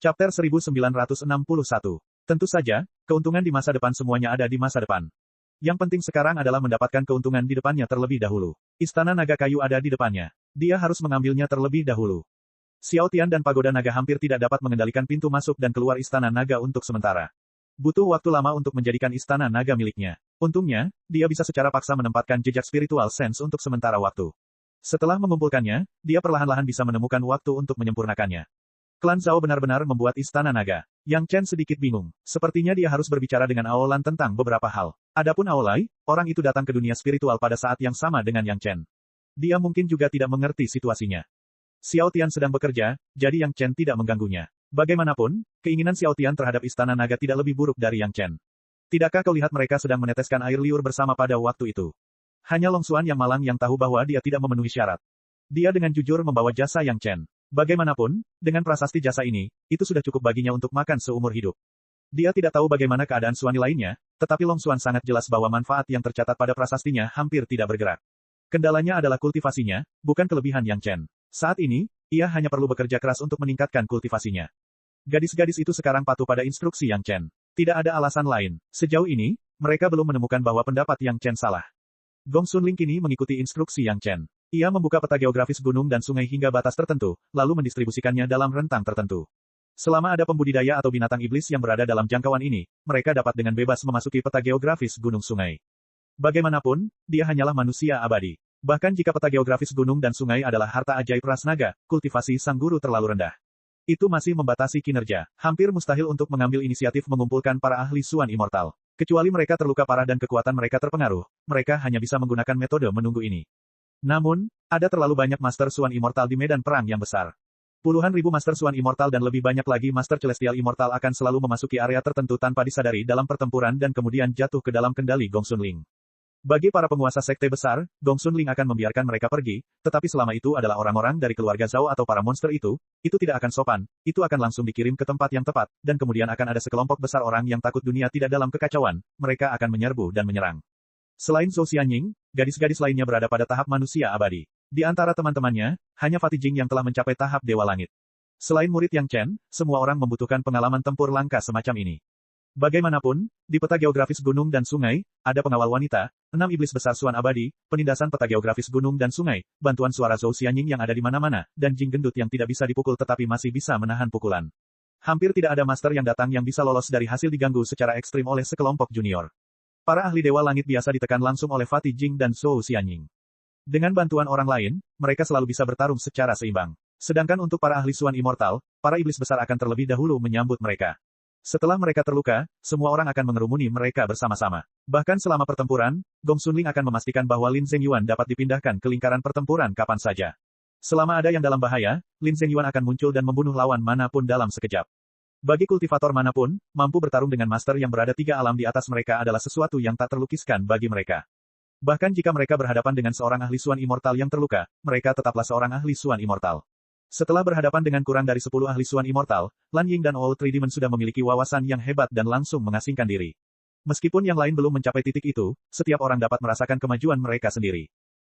Chapter 1961. Tentu saja, keuntungan di masa depan semuanya ada di masa depan. Yang penting sekarang adalah mendapatkan keuntungan di depannya terlebih dahulu. Istana naga kayu ada di depannya. Dia harus mengambilnya terlebih dahulu. Xiao Tian dan pagoda naga hampir tidak dapat mengendalikan pintu masuk dan keluar istana naga untuk sementara. Butuh waktu lama untuk menjadikan istana naga miliknya. Untungnya, dia bisa secara paksa menempatkan jejak spiritual sense untuk sementara waktu. Setelah mengumpulkannya, dia perlahan-lahan bisa menemukan waktu untuk menyempurnakannya. Klan Zhao benar-benar membuat istana naga. Yang Chen sedikit bingung. Sepertinya dia harus berbicara dengan Aolan tentang beberapa hal. Adapun Aolai, orang itu datang ke dunia spiritual pada saat yang sama dengan Yang Chen. Dia mungkin juga tidak mengerti situasinya. Xiao Tian sedang bekerja, jadi Yang Chen tidak mengganggunya. Bagaimanapun, keinginan Xiao Tian terhadap istana naga tidak lebih buruk dari Yang Chen. Tidakkah kau lihat mereka sedang meneteskan air liur bersama pada waktu itu? Hanya Long Xuan yang malang yang tahu bahwa dia tidak memenuhi syarat. Dia dengan jujur membawa jasa Yang Chen. Bagaimanapun, dengan prasasti jasa ini, itu sudah cukup baginya untuk makan seumur hidup. Dia tidak tahu bagaimana keadaan Xuani lainnya, tetapi Long Xuan sangat jelas bahwa manfaat yang tercatat pada prasastinya hampir tidak bergerak. Kendalanya adalah kultivasinya, bukan kelebihan Yang Chen. Saat ini, ia hanya perlu bekerja keras untuk meningkatkan kultivasinya. Gadis-gadis itu sekarang patuh pada instruksi Yang Chen. Tidak ada alasan lain. Sejauh ini, mereka belum menemukan bahwa pendapat Yang Chen salah. Gong Xunling kini mengikuti instruksi Yang Chen. Ia membuka peta geografis gunung dan sungai hingga batas tertentu, lalu mendistribusikannya dalam rentang tertentu. Selama ada pembudidaya atau binatang iblis yang berada dalam jangkauan ini, mereka dapat dengan bebas memasuki peta geografis gunung sungai. Bagaimanapun, dia hanyalah manusia abadi. Bahkan jika peta geografis gunung dan sungai adalah harta ajaib ras naga, kultivasi sang guru terlalu rendah. Itu masih membatasi kinerja. Hampir mustahil untuk mengambil inisiatif mengumpulkan para ahli Suan Immortal. Kecuali mereka terluka parah dan kekuatan mereka terpengaruh, mereka hanya bisa menggunakan metode menunggu ini. Namun, ada terlalu banyak Master Suan Immortal di medan perang yang besar. Puluhan ribu Master Suan Immortal dan lebih banyak lagi Master Celestial Immortal akan selalu memasuki area tertentu tanpa disadari dalam pertempuran dan kemudian jatuh ke dalam kendali Gong Xunling. Bagi para penguasa sekte besar, Gong Xunling akan membiarkan mereka pergi, tetapi selama itu adalah orang-orang dari keluarga Zhao atau para monster itu tidak akan sopan, itu akan langsung dikirim ke tempat yang tepat, dan kemudian akan ada sekelompok besar orang yang takut dunia tidak dalam kekacauan, mereka akan menyerbu dan menyerang. Selain Zhou Xianying, gadis-gadis lainnya berada pada tahap manusia abadi. Di antara teman-temannya, hanya Fatih Jing yang telah mencapai tahap Dewa Langit. Selain murid Yang Chen, semua orang membutuhkan pengalaman tempur langka semacam ini. Bagaimanapun, di peta geografis gunung dan sungai, ada pengawal wanita, 6 iblis besar Suan abadi, penindasan peta geografis gunung dan sungai, bantuan suara Zhou Xianying yang ada di mana-mana, dan Jing gendut yang tidak bisa dipukul tetapi masih bisa menahan pukulan. Hampir tidak ada master yang datang yang bisa lolos dari hasil diganggu secara ekstrim oleh sekelompok junior. Para ahli Dewa Langit biasa ditekan langsung oleh Fatih Jing dan Zhou Xianying. Dengan bantuan orang lain, mereka selalu bisa bertarung secara seimbang. Sedangkan untuk para ahli Suan Immortal, para iblis besar akan terlebih dahulu menyambut mereka. Setelah mereka terluka, semua orang akan mengerumuni mereka bersama-sama. Bahkan selama pertempuran, Gong Xunling akan memastikan bahwa Lin Zhengyuan dapat dipindahkan ke lingkaran pertempuran kapan saja. Selama ada yang dalam bahaya, Lin Zhengyuan akan muncul dan membunuh lawan manapun dalam sekejap. Bagi kultivator manapun, mampu bertarung dengan master yang berada 3 alam di atas mereka adalah sesuatu yang tak terlukiskan bagi mereka. Bahkan jika mereka berhadapan dengan seorang ahli Suan Immortal yang terluka, mereka tetaplah seorang ahli Suan Immortal. Setelah berhadapan dengan kurang dari 10 ahli Suan Immortal, Lan Ying dan All Three Demon sudah memiliki wawasan yang hebat dan langsung mengasingkan diri. Meskipun yang lain belum mencapai titik itu, setiap orang dapat merasakan kemajuan mereka sendiri.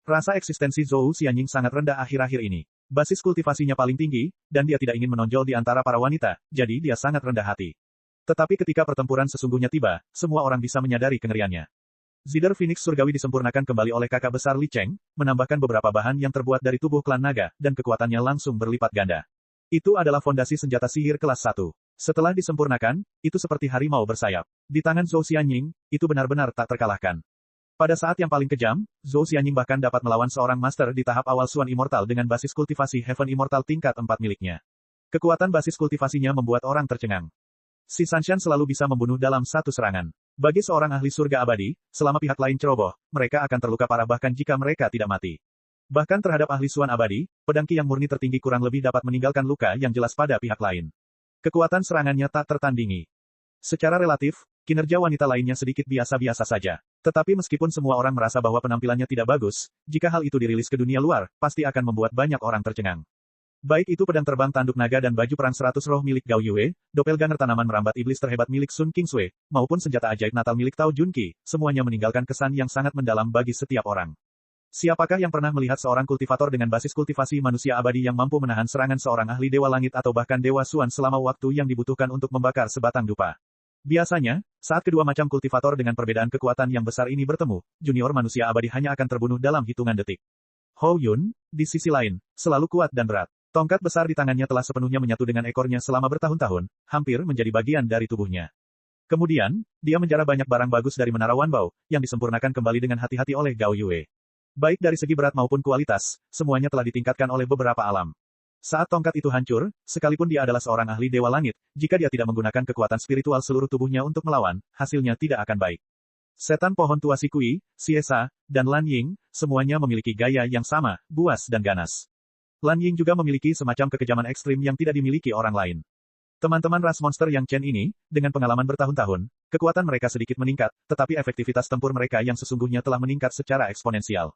Rasa eksistensi Zhou Xianying sangat rendah akhir-akhir ini. Basis kultivasinya paling tinggi, dan dia tidak ingin menonjol di antara para wanita, jadi dia sangat rendah hati. Tetapi ketika pertempuran sesungguhnya tiba, semua orang bisa menyadari kengeriannya. Zither Phoenix Surgawi disempurnakan kembali oleh kakak besar Li Cheng, menambahkan beberapa bahan yang terbuat dari tubuh klan naga, dan kekuatannya langsung berlipat ganda. Itu adalah fondasi senjata sihir kelas 1. Setelah disempurnakan, itu seperti harimau bersayap. Di tangan Zhou Xianying, itu benar-benar tak terkalahkan. Pada saat yang paling kejam, Zhou Xianying bahkan dapat melawan seorang master di tahap awal Suan Immortal dengan basis kultivasi Heaven Immortal tingkat 4 miliknya. Kekuatan basis kultivasinya membuat orang tercengang. Si Sanshan selalu bisa membunuh dalam satu serangan. Bagi seorang ahli surga abadi, selama pihak lain ceroboh, mereka akan terluka parah bahkan jika mereka tidak mati. Bahkan terhadap ahli Suan abadi, pedang Qi yang murni tertinggi kurang lebih dapat meninggalkan luka yang jelas pada pihak lain. Kekuatan serangannya tak tertandingi. Secara relatif, kinerja wanita lainnya sedikit biasa-biasa saja. Tetapi meskipun semua orang merasa bahwa penampilannya tidak bagus, jika hal itu dirilis ke dunia luar, pasti akan membuat banyak orang tercengang. Baik itu pedang terbang tanduk naga dan baju perang 100 roh milik Gao Yue, doppelganger tanaman merambat iblis terhebat milik Sun Kingsui, maupun senjata ajaib Natal milik Tao Junqi, semuanya meninggalkan kesan yang sangat mendalam bagi setiap orang. Siapakah yang pernah melihat seorang kultivator dengan basis kultivasi manusia abadi yang mampu menahan serangan seorang ahli Dewa Langit atau bahkan Dewa Suan selama waktu yang dibutuhkan untuk membakar sebatang dupa? Biasanya, saat kedua macam kultivator dengan perbedaan kekuatan yang besar ini bertemu, junior manusia abadi hanya akan terbunuh dalam hitungan detik. Hou Yun, di sisi lain, selalu kuat dan berat. Tongkat besar di tangannya telah sepenuhnya menyatu dengan ekornya selama bertahun-tahun, hampir menjadi bagian dari tubuhnya. Kemudian, dia menjarah banyak barang bagus dari Menara Wanbao, yang disempurnakan kembali dengan hati-hati oleh Gao Yue. Baik dari segi berat maupun kualitas, semuanya telah ditingkatkan oleh beberapa alam. Saat tongkat itu hancur, sekalipun dia adalah seorang ahli Dewa Langit, jika dia tidak menggunakan kekuatan spiritual seluruh tubuhnya untuk melawan, hasilnya tidak akan baik. Setan pohon tua Si Kui, Siesa, dan Lan Ying, semuanya memiliki gaya yang sama, buas dan ganas. Lan Ying juga memiliki semacam kekejaman ekstrim yang tidak dimiliki orang lain. Teman-teman ras monster yang Chen ini, dengan pengalaman bertahun-tahun, kekuatan mereka sedikit meningkat, tetapi efektivitas tempur mereka yang sesungguhnya telah meningkat secara eksponensial.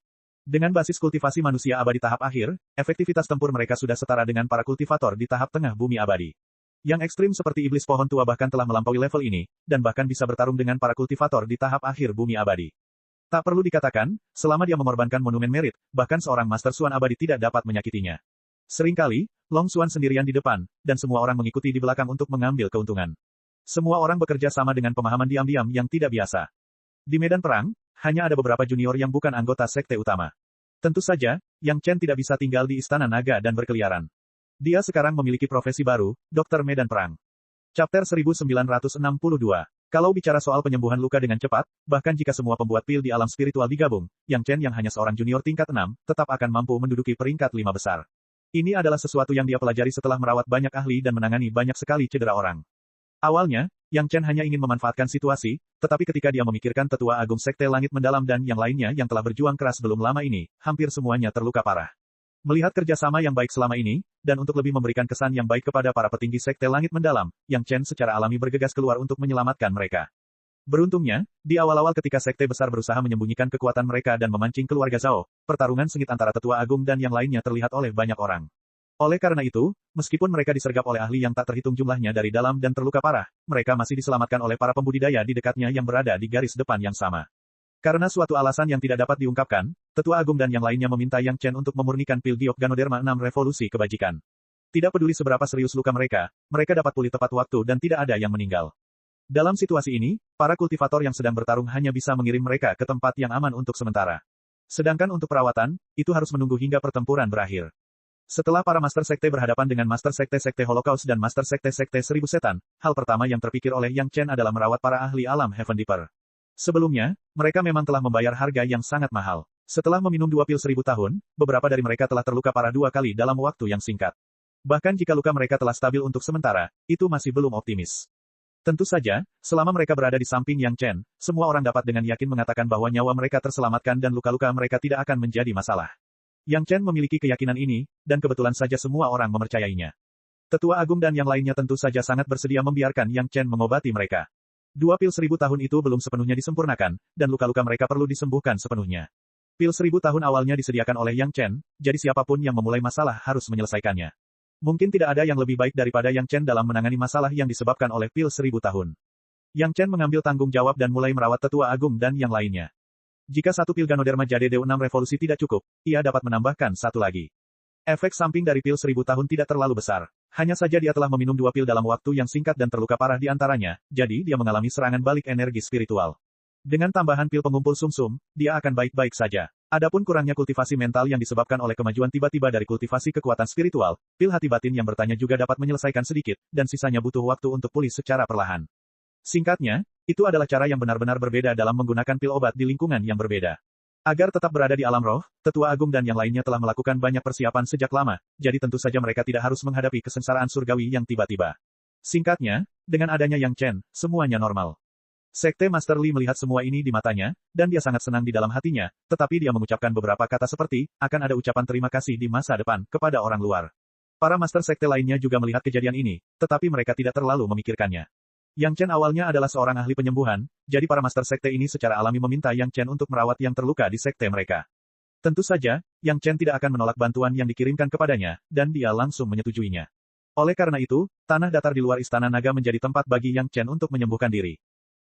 Dengan basis kultivasi manusia abadi tahap akhir, efektivitas tempur mereka sudah setara dengan para kultivator di tahap tengah bumi abadi. Yang ekstrim seperti iblis pohon tua bahkan telah melampaui level ini, dan bahkan bisa bertarung dengan para kultivator di tahap akhir bumi abadi. Tak perlu dikatakan, selama dia mengorbankan monumen merit, bahkan seorang Master Suan abadi tidak dapat menyakitinya. Seringkali, Long Suan sendirian di depan, dan semua orang mengikuti di belakang untuk mengambil keuntungan. Semua orang bekerja sama dengan pemahaman diam-diam yang tidak biasa. Di medan perang, hanya ada beberapa junior yang bukan anggota sekte utama. Tentu saja, Yang Chen tidak bisa tinggal di Istana Naga dan berkeliaran. Dia sekarang memiliki profesi baru, dokter medan perang. Chapter 1962. Kalau bicara soal penyembuhan luka dengan cepat, bahkan jika semua pembuat pil di alam spiritual digabung, Yang Chen yang hanya seorang junior tingkat 6, tetap akan mampu menduduki peringkat 5 besar. Ini adalah sesuatu yang dia pelajari setelah merawat banyak ahli dan menangani banyak sekali cedera orang. Awalnya, Yang Chen hanya ingin memanfaatkan situasi, tetapi ketika dia memikirkan Tetua Agung Sekte Langit Mendalam dan yang lainnya yang telah berjuang keras belum lama ini, hampir semuanya terluka parah. Melihat kerjasama yang baik selama ini, dan untuk lebih memberikan kesan yang baik kepada para petinggi Sekte Langit Mendalam, Yang Chen secara alami bergegas keluar untuk menyelamatkan mereka. Beruntungnya, di awal-awal ketika Sekte Besar berusaha menyembunyikan kekuatan mereka dan memancing keluarga Zhao, pertarungan sengit antara Tetua Agung dan yang lainnya terlihat oleh banyak orang. Oleh karena itu, meskipun mereka disergap oleh ahli yang tak terhitung jumlahnya dari dalam dan terluka parah, mereka masih diselamatkan oleh para pembudidaya di dekatnya yang berada di garis depan yang sama. Karena suatu alasan yang tidak dapat diungkapkan, Tetua Agung dan yang lainnya meminta Yang Chen untuk memurnikan pil giok Ganoderma 6 revolusi kebajikan. Tidak peduli seberapa serius luka mereka dapat pulih tepat waktu dan tidak ada yang meninggal. Dalam situasi ini, para kultivator yang sedang bertarung hanya bisa mengirim mereka ke tempat yang aman untuk sementara. Sedangkan untuk perawatan, itu harus menunggu hingga pertempuran berakhir. Setelah para Master Sekte berhadapan dengan Master Sekte-Sekte Holocaust dan Master Sekte-Sekte Seribu Setan, hal pertama yang terpikir oleh Yang Chen adalah merawat para ahli alam Heaven Deeper. Sebelumnya, mereka memang telah membayar harga yang sangat mahal. Setelah meminum 2 pil 1000 tahun, beberapa dari mereka telah terluka parah 2 kali dalam waktu yang singkat. Bahkan jika luka mereka telah stabil untuk sementara, itu masih belum optimis. Tentu saja, selama mereka berada di samping Yang Chen, semua orang dapat dengan yakin mengatakan bahwa nyawa mereka terselamatkan dan luka-luka mereka tidak akan menjadi masalah. Yang Chen memiliki keyakinan ini, dan kebetulan saja semua orang mempercayainya. Tetua Agung dan yang lainnya tentu saja sangat bersedia membiarkan Yang Chen mengobati mereka. 2 pil 1000 tahun itu belum sepenuhnya disempurnakan, dan luka-luka mereka perlu disembuhkan sepenuhnya. Pil 1000 tahun awalnya disediakan oleh Yang Chen, jadi siapapun yang memulai masalah harus menyelesaikannya. Mungkin tidak ada yang lebih baik daripada Yang Chen dalam menangani masalah yang disebabkan oleh pil 1000 tahun. Yang Chen mengambil tanggung jawab dan mulai merawat Tetua Agung dan yang lainnya. Jika satu pil Ganoderma Jade Deo 6 revolusi tidak cukup, ia dapat menambahkan satu lagi. Efek samping dari pil 1000 tahun tidak terlalu besar. Hanya saja dia telah meminum 2 pil dalam waktu yang singkat dan terluka parah di antaranya, jadi dia mengalami serangan balik energi spiritual. Dengan tambahan pil pengumpul sumsum, dia akan baik-baik saja. Adapun kurangnya kultivasi mental yang disebabkan oleh kemajuan tiba-tiba dari kultivasi kekuatan spiritual, pil hati batin yang bertanya juga dapat menyelesaikan sedikit, dan sisanya butuh waktu untuk pulih secara perlahan. Singkatnya, itu adalah cara yang benar-benar berbeda dalam menggunakan pil obat di lingkungan yang berbeda. Agar tetap berada di alam roh, Tetua Agung dan yang lainnya telah melakukan banyak persiapan sejak lama, jadi tentu saja mereka tidak harus menghadapi kesengsaraan surgawi yang tiba-tiba. Singkatnya, dengan adanya Yang Chen, semuanya normal. Sekte Master Li melihat semua ini di matanya, dan dia sangat senang di dalam hatinya, tetapi dia mengucapkan beberapa kata seperti, akan ada ucapan terima kasih di masa depan, kepada orang luar. Para Master Sekte lainnya juga melihat kejadian ini, tetapi mereka tidak terlalu memikirkannya. Yang Chen awalnya adalah seorang ahli penyembuhan, jadi para Master Sekte ini secara alami meminta Yang Chen untuk merawat yang terluka di sekte mereka. Tentu saja, Yang Chen tidak akan menolak bantuan yang dikirimkan kepadanya, dan dia langsung menyetujuinya. Oleh karena itu, tanah datar di luar Istana Naga menjadi tempat bagi Yang Chen untuk menyembuhkan diri.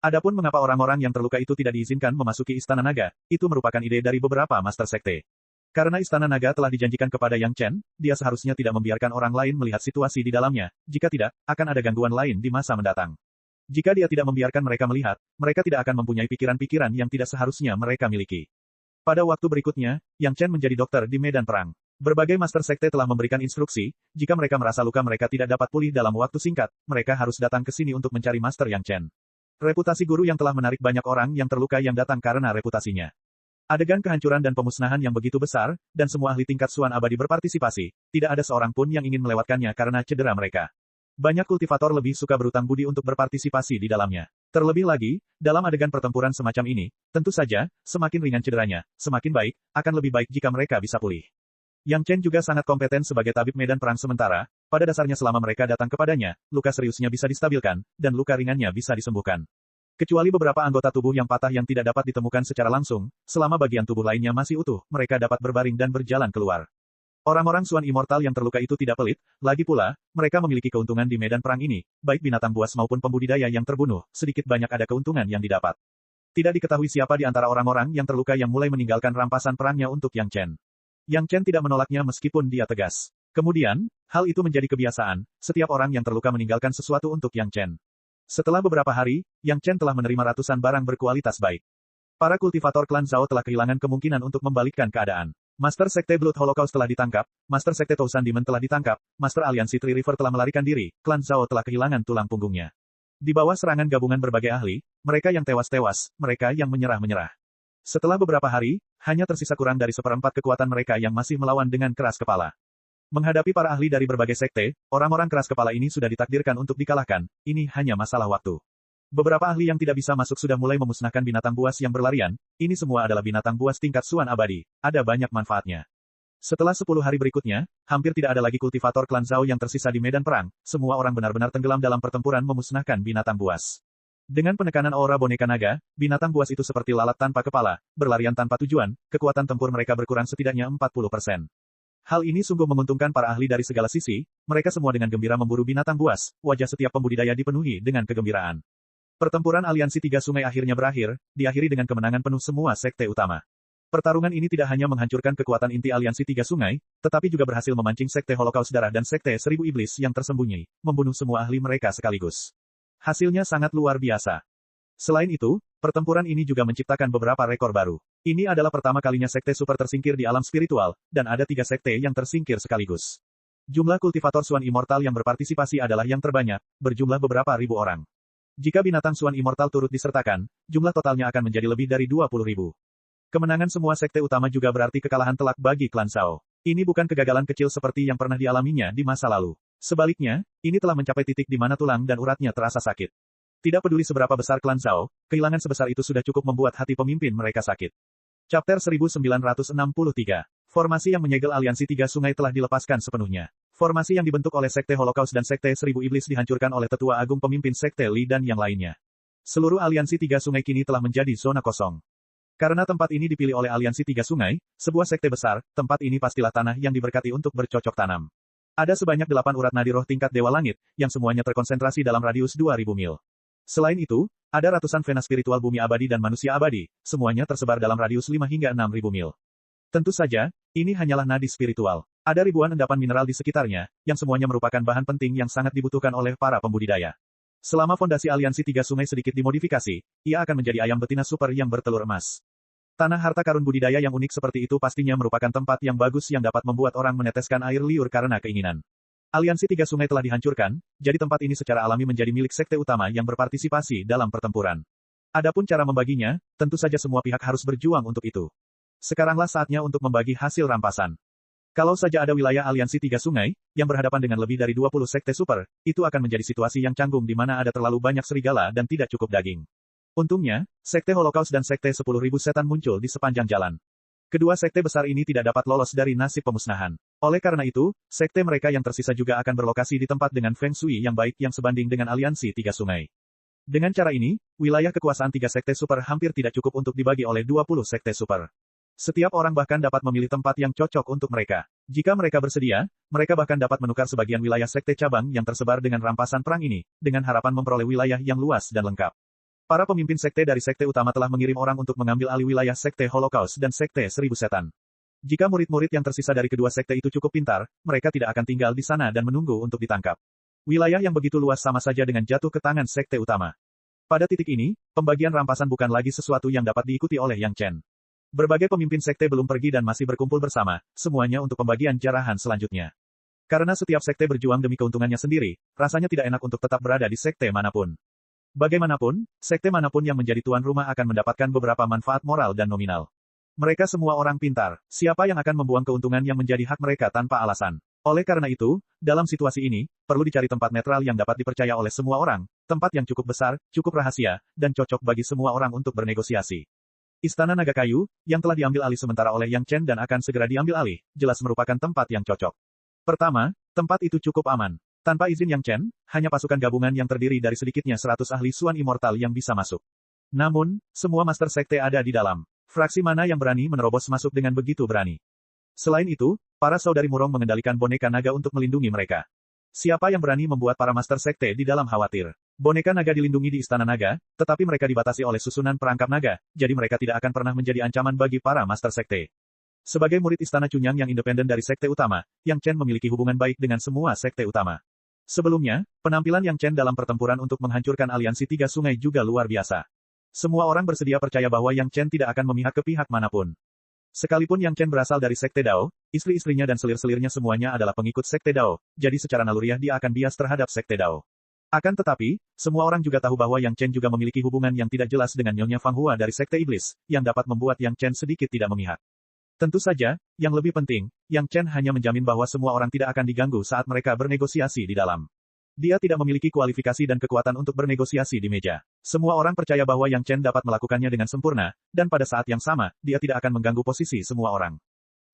Adapun mengapa orang-orang yang terluka itu tidak diizinkan memasuki Istana Naga, itu merupakan ide dari beberapa Master Sekte. Karena Istana Naga telah dijanjikan kepada Yang Chen, dia seharusnya tidak membiarkan orang lain melihat situasi di dalamnya, jika tidak, akan ada gangguan lain di masa mendatang. Jika dia tidak membiarkan mereka melihat, mereka tidak akan mempunyai pikiran-pikiran yang tidak seharusnya mereka miliki. Pada waktu berikutnya, Yang Chen menjadi dokter di medan perang. Berbagai Master Sekte telah memberikan instruksi, jika mereka merasa luka mereka tidak dapat pulih dalam waktu singkat, mereka harus datang ke sini untuk mencari Master Yang Chen. Reputasi guru yang telah menarik banyak orang yang terluka yang datang karena reputasinya. Adegan kehancuran dan pemusnahan yang begitu besar, dan semua ahli tingkat Suan abadi berpartisipasi, tidak ada seorang pun yang ingin melewatkannya karena cedera mereka. Banyak kultivator lebih suka berutang budi untuk berpartisipasi di dalamnya. Terlebih lagi, dalam adegan pertempuran semacam ini, tentu saja, semakin ringan cederanya, semakin baik, akan lebih baik jika mereka bisa pulih. Yang Chen juga sangat kompeten sebagai tabib medan perang sementara, pada dasarnya selama mereka datang kepadanya, luka seriusnya bisa distabilkan, dan luka ringannya bisa disembuhkan. Kecuali beberapa anggota tubuh yang patah yang tidak dapat ditemukan secara langsung, selama bagian tubuh lainnya masih utuh, mereka dapat berbaring dan berjalan keluar. Orang-orang Suan immortal yang terluka itu tidak pelit, lagi pula, mereka memiliki keuntungan di medan perang ini, baik binatang buas maupun pembudidaya yang terbunuh, sedikit banyak ada keuntungan yang didapat. Tidak diketahui siapa di antara orang-orang yang terluka yang mulai meninggalkan rampasan perangnya untuk Yang Chen. Yang Chen tidak menolaknya meskipun dia tegas. Kemudian, hal itu menjadi kebiasaan, setiap orang yang terluka meninggalkan sesuatu untuk Yang Chen. Setelah beberapa hari, Yang Chen telah menerima ratusan barang berkualitas baik. Para kultivator klan Zhao telah kehilangan kemungkinan untuk membalikkan keadaan. Master Sekte Blood Holocaust telah ditangkap, Master Sekte Tousan Demon telah ditangkap, Master Aliansi Three River telah melarikan diri, klan Zhao telah kehilangan tulang punggungnya. Di bawah serangan gabungan berbagai ahli, mereka yang tewas-tewas, mereka yang menyerah-menyerah. Setelah beberapa hari, hanya tersisa kurang dari seperempat kekuatan mereka yang masih melawan dengan keras kepala. Menghadapi para ahli dari berbagai sekte, orang-orang keras kepala ini sudah ditakdirkan untuk dikalahkan, ini hanya masalah waktu. Beberapa ahli yang tidak bisa masuk sudah mulai memusnahkan binatang buas yang berlarian, ini semua adalah binatang buas tingkat Suan abadi, ada banyak manfaatnya. Setelah 10 hari berikutnya, hampir tidak ada lagi kultivator klan Zhao yang tersisa di medan perang, semua orang benar-benar tenggelam dalam pertempuran memusnahkan binatang buas. Dengan penekanan aura boneka naga, binatang buas itu seperti lalat tanpa kepala, berlarian tanpa tujuan, kekuatan tempur mereka berkurang setidaknya 40%. Hal ini sungguh menguntungkan para ahli dari segala sisi, mereka semua dengan gembira memburu binatang buas, wajah setiap pembudidaya dipenuhi dengan kegembiraan. Pertempuran Aliansi Tiga Sungai akhirnya berakhir, diakhiri dengan kemenangan penuh semua sekte utama. Pertarungan ini tidak hanya menghancurkan kekuatan inti Aliansi Tiga Sungai, tetapi juga berhasil memancing sekte Holocaust Darah dan sekte Seribu Iblis yang tersembunyi, membunuh semua ahli mereka sekaligus. Hasilnya sangat luar biasa. Selain itu, pertempuran ini juga menciptakan beberapa rekor baru. Ini adalah pertama kalinya sekte super tersingkir di alam spiritual, dan ada 3 sekte yang tersingkir sekaligus. Jumlah kultivator Suan Immortal yang berpartisipasi adalah yang terbanyak, berjumlah beberapa ribu orang. Jika binatang Suan Immortal turut disertakan, jumlah totalnya akan menjadi lebih dari 20.000. Kemenangan semua sekte utama juga berarti kekalahan telak bagi klan Zhao. Ini bukan kegagalan kecil seperti yang pernah dialaminya di masa lalu. Sebaliknya, ini telah mencapai titik di mana tulang dan uratnya terasa sakit. Tidak peduli seberapa besar klan Zhao, kehilangan sebesar itu sudah cukup membuat hati pemimpin mereka sakit. Chapter 1963. Formasi yang menyegel Aliansi Tiga Sungai telah dilepaskan sepenuhnya. Formasi yang dibentuk oleh Sekte Holocaust dan Sekte Seribu Iblis dihancurkan oleh Tetua Agung Pemimpin Sekte Li dan yang lainnya. Seluruh Aliansi Tiga Sungai kini telah menjadi zona kosong. Karena tempat ini dipilih oleh Aliansi Tiga Sungai, sebuah sekte besar, tempat ini pastilah tanah yang diberkati untuk bercocok tanam. Ada sebanyak 8 urat nadi roh tingkat Dewa Langit, yang semuanya terkonsentrasi dalam radius 2000 mil. Selain itu, ada ratusan vena spiritual bumi abadi dan manusia abadi, semuanya tersebar dalam radius 5 hingga 6000 mil. Tentu saja, ini hanyalah nadi spiritual. Ada ribuan endapan mineral di sekitarnya, yang semuanya merupakan bahan penting yang sangat dibutuhkan oleh para pembudidaya. Selama fondasi Aliansi Tiga Sungai sedikit dimodifikasi, ia akan menjadi ayam betina super yang bertelur emas. Tanah harta karun budidaya yang unik seperti itu pastinya merupakan tempat yang bagus yang dapat membuat orang meneteskan air liur karena keinginan. Aliansi Tiga Sungai telah dihancurkan, jadi tempat ini secara alami menjadi milik sekte utama yang berpartisipasi dalam pertempuran. Adapun cara membaginya, tentu saja semua pihak harus berjuang untuk itu. Sekaranglah saatnya untuk membagi hasil rampasan. Kalau saja ada wilayah Aliansi Tiga Sungai, yang berhadapan dengan lebih dari 20 sekte super, itu akan menjadi situasi yang canggung di mana ada terlalu banyak serigala dan tidak cukup daging. Untungnya, Sekte Holocaust dan Sekte 10.000 Setan muncul di sepanjang jalan. Kedua sekte besar ini tidak dapat lolos dari nasib pemusnahan. Oleh karena itu, sekte mereka yang tersisa juga akan berlokasi di tempat dengan Feng Shui yang baik yang sebanding dengan Aliansi Tiga Sungai. Dengan cara ini, wilayah kekuasaan 3 sekte super hampir tidak cukup untuk dibagi oleh 20 sekte super. Setiap orang bahkan dapat memilih tempat yang cocok untuk mereka. Jika mereka bersedia, mereka bahkan dapat menukar sebagian wilayah sekte cabang yang tersebar dengan rampasan perang ini, dengan harapan memperoleh wilayah yang luas dan lengkap. Para pemimpin sekte dari sekte utama telah mengirim orang untuk mengambil alih wilayah sekte Holocaust dan sekte Seribu Setan. Jika murid-murid yang tersisa dari kedua sekte itu cukup pintar, mereka tidak akan tinggal di sana dan menunggu untuk ditangkap. Wilayah yang begitu luas sama saja dengan jatuh ke tangan sekte utama. Pada titik ini, pembagian rampasan bukan lagi sesuatu yang dapat diikuti oleh Yang Chen. Berbagai pemimpin sekte belum pergi dan masih berkumpul bersama, semuanya untuk pembagian jarahan selanjutnya. Karena setiap sekte berjuang demi keuntungannya sendiri, rasanya tidak enak untuk tetap berada di sekte manapun. Bagaimanapun, sekte manapun yang menjadi tuan rumah akan mendapatkan beberapa manfaat moral dan nominal. Mereka semua orang pintar, siapa yang akan membuang keuntungan yang menjadi hak mereka tanpa alasan. Oleh karena itu, dalam situasi ini, perlu dicari tempat netral yang dapat dipercaya oleh semua orang, tempat yang cukup besar, cukup rahasia, dan cocok bagi semua orang untuk bernegosiasi. Istana Naga Kayu, yang telah diambil alih sementara oleh Yang Chen dan akan segera diambil alih, jelas merupakan tempat yang cocok. Pertama, tempat itu cukup aman. Tanpa izin Yang Chen, hanya pasukan gabungan yang terdiri dari sedikitnya 100 ahli Suan Immortal yang bisa masuk. Namun, semua master sekte ada di dalam. Fraksi mana yang berani menerobos masuk dengan begitu berani? Selain itu, para saudari Murong mengendalikan boneka naga untuk melindungi mereka. Siapa yang berani membuat para master sekte di dalam khawatir? Boneka naga dilindungi di Istana Naga, tetapi mereka dibatasi oleh susunan perangkap naga, jadi mereka tidak akan pernah menjadi ancaman bagi para master sekte. Sebagai murid Istana Cunyang yang independen dari sekte utama, Yang Chen memiliki hubungan baik dengan semua sekte utama. Sebelumnya, penampilan Yang Chen dalam pertempuran untuk menghancurkan aliansi Tiga Sungai juga luar biasa. Semua orang bersedia percaya bahwa Yang Chen tidak akan memihak ke pihak manapun. Sekalipun Yang Chen berasal dari sekte Dao, istri-istrinya dan selir-selirnya semuanya adalah pengikut sekte Dao, jadi secara naluriah dia akan bias terhadap sekte Dao. Akan tetapi, semua orang juga tahu bahwa Yang Chen juga memiliki hubungan yang tidak jelas dengan Nyonya Fang Hua dari sekte iblis, yang dapat membuat Yang Chen sedikit tidak memihak. Tentu saja, yang lebih penting, Yang Chen hanya menjamin bahwa semua orang tidak akan diganggu saat mereka bernegosiasi di dalam. Dia tidak memiliki kualifikasi dan kekuatan untuk bernegosiasi di meja. Semua orang percaya bahwa Yang Chen dapat melakukannya dengan sempurna, dan pada saat yang sama, dia tidak akan mengganggu posisi semua orang.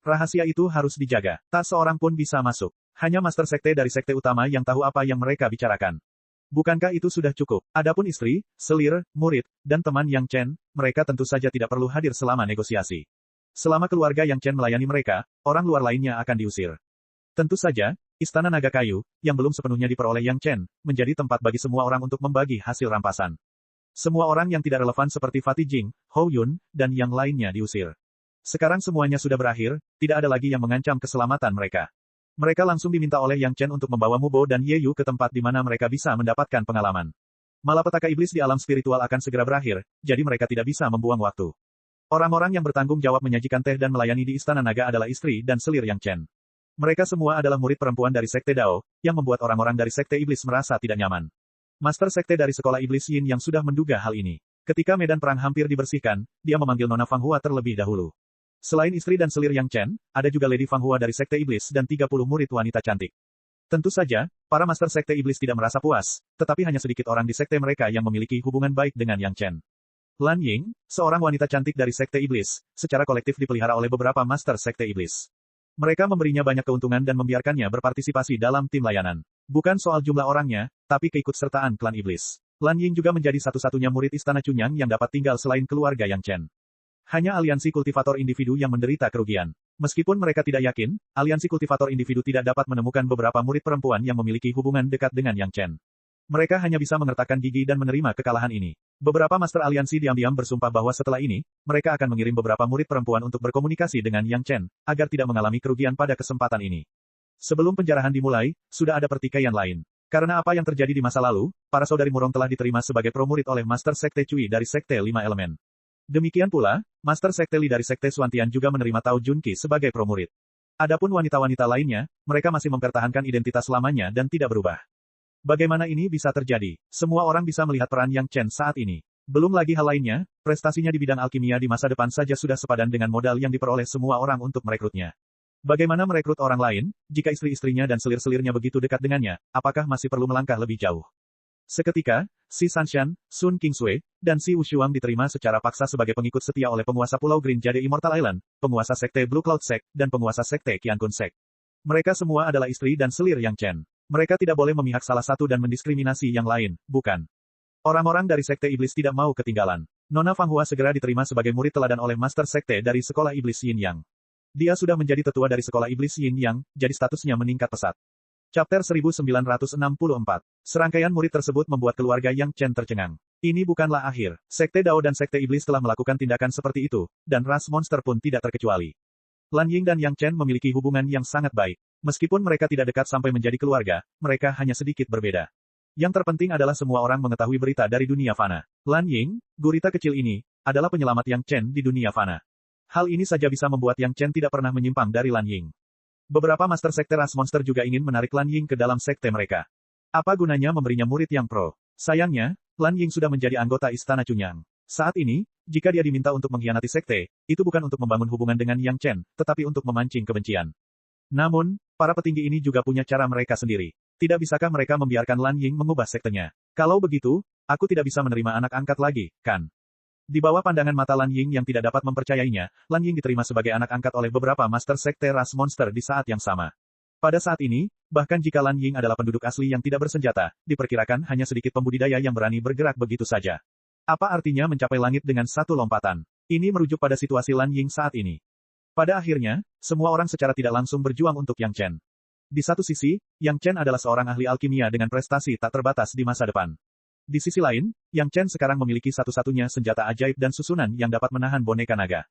Rahasia itu harus dijaga. Tak seorang pun bisa masuk. Hanya master sekte dari sekte utama yang tahu apa yang mereka bicarakan. Bukankah itu sudah cukup? Adapun istri, selir, murid, dan teman Yang Chen, mereka tentu saja tidak perlu hadir selama negosiasi. Selama keluarga Yang Chen melayani mereka, orang luar lainnya akan diusir. Tentu saja, Istana Naga Kayu, yang belum sepenuhnya diperoleh Yang Chen, menjadi tempat bagi semua orang untuk membagi hasil rampasan. Semua orang yang tidak relevan seperti Fatih Jing, Hou Yun, dan yang lainnya diusir. Sekarang semuanya sudah berakhir, tidak ada lagi yang mengancam keselamatan mereka. Mereka langsung diminta oleh Yang Chen untuk membawa Mubo dan Ye Yu ke tempat di mana mereka bisa mendapatkan pengalaman. Malapetaka iblis di alam spiritual akan segera berakhir, jadi mereka tidak bisa membuang waktu. Orang-orang yang bertanggung jawab menyajikan teh dan melayani di Istana Naga adalah istri dan selir Yang Chen. Mereka semua adalah murid perempuan dari sekte Dao, yang membuat orang-orang dari sekte iblis merasa tidak nyaman. Master sekte dari sekolah iblis Yin yang sudah menduga hal ini. Ketika medan perang hampir dibersihkan, dia memanggil Nona Fang Hua terlebih dahulu. Selain istri dan selir Yang Chen, ada juga Lady Fang Hua dari sekte iblis dan 30 murid wanita cantik. Tentu saja, para master sekte iblis tidak merasa puas, tetapi hanya sedikit orang di sekte mereka yang memiliki hubungan baik dengan Yang Chen. Lan Ying, seorang wanita cantik dari sekte iblis, secara kolektif dipelihara oleh beberapa master sekte iblis. Mereka memberinya banyak keuntungan dan membiarkannya berpartisipasi dalam tim layanan. Bukan soal jumlah orangnya, tapi keikutsertaan klan iblis. Lan Ying juga menjadi satu-satunya murid Istana Cunyang yang dapat tinggal selain keluarga Yang Chen. Hanya aliansi kultivator individu yang menderita kerugian. Meskipun mereka tidak yakin, aliansi kultivator individu tidak dapat menemukan beberapa murid perempuan yang memiliki hubungan dekat dengan Yang Chen. Mereka hanya bisa mengertakkan gigi dan menerima kekalahan ini. Beberapa master aliansi diam-diam bersumpah bahwa setelah ini, mereka akan mengirim beberapa murid perempuan untuk berkomunikasi dengan Yang Chen, agar tidak mengalami kerugian pada kesempatan ini. Sebelum penjarahan dimulai, sudah ada pertikaian lain. Karena apa yang terjadi di masa lalu, para saudari Murong telah diterima sebagai promurid oleh Master Sekte Cui dari Sekte Lima Elemen. Demikian pula, Master Sekte Li dari Sekte Suantian juga menerima Tao Junqi sebagai promurid. Adapun wanita-wanita lainnya, mereka masih mempertahankan identitas lamanya dan tidak berubah. Bagaimana ini bisa terjadi? Semua orang bisa melihat peran Yang Chen saat ini. Belum lagi hal lainnya, prestasinya di bidang alkimia di masa depan saja sudah sepadan dengan modal yang diperoleh semua orang untuk merekrutnya. Bagaimana merekrut orang lain, jika istri-istrinya dan selir-selirnya begitu dekat dengannya, apakah masih perlu melangkah lebih jauh? Seketika, Si Sanshan, Sun Kingsui, dan Si Wushuang diterima secara paksa sebagai pengikut setia oleh penguasa Pulau Green Jade Immortal Island, penguasa Sekte Blue Cloud Sect, dan penguasa Sekte Qiankun Sect. Mereka semua adalah istri dan selir Yang Chen. Mereka tidak boleh memihak salah satu dan mendiskriminasi yang lain, bukan? Orang-orang dari Sekte Iblis tidak mau ketinggalan. Nona Fang Hua segera diterima sebagai murid teladan oleh Master Sekte dari Sekolah Iblis Yin Yang. Dia sudah menjadi tetua dari Sekolah Iblis Yin Yang, jadi statusnya meningkat pesat. Chapter 1964. Serangkaian murid tersebut membuat keluarga Yang Chen tercengang. Ini bukanlah akhir. Sekte Dao dan Sekte Iblis telah melakukan tindakan seperti itu, dan ras monster pun tidak terkecuali. Lan Ying dan Yang Chen memiliki hubungan yang sangat baik. Meskipun mereka tidak dekat sampai menjadi keluarga, mereka hanya sedikit berbeda. Yang terpenting adalah semua orang mengetahui berita dari dunia fana. Lan Ying, gurita kecil ini, adalah penyelamat Yang Chen di dunia fana. Hal ini saja bisa membuat Yang Chen tidak pernah menyimpang dari Lan Ying. Beberapa master sekte ras monster juga ingin menarik Lan Ying ke dalam sekte mereka. Apa gunanya memberinya murid yang pro? Sayangnya, Lan Ying sudah menjadi anggota Istana Cunyang. Saat ini, jika dia diminta untuk mengkhianati sekte, itu bukan untuk membangun hubungan dengan Yang Chen, tetapi untuk memancing kebencian. Namun, para petinggi ini juga punya cara mereka sendiri. Tidak bisakah mereka membiarkan Lan Ying mengubah sektenya? Kalau begitu, aku tidak bisa menerima anak angkat lagi, kan? Di bawah pandangan mata Lan Ying yang tidak dapat mempercayainya, Lan Ying diterima sebagai anak angkat oleh beberapa master sekte ras monster di saat yang sama. Pada saat ini, bahkan jika Lan Ying adalah penduduk asli yang tidak bersenjata, diperkirakan hanya sedikit pembudidaya yang berani bergerak begitu saja. Apa artinya mencapai langit dengan satu lompatan? Ini merujuk pada situasi Lan Ying saat ini. Pada akhirnya, semua orang secara tidak langsung berjuang untuk Yang Chen. Di satu sisi, Yang Chen adalah seorang ahli alkimia dengan prestasi tak terbatas di masa depan. Di sisi lain, Yang Chen sekarang memiliki satu-satunya senjata ajaib dan susunan yang dapat menahan boneka naga.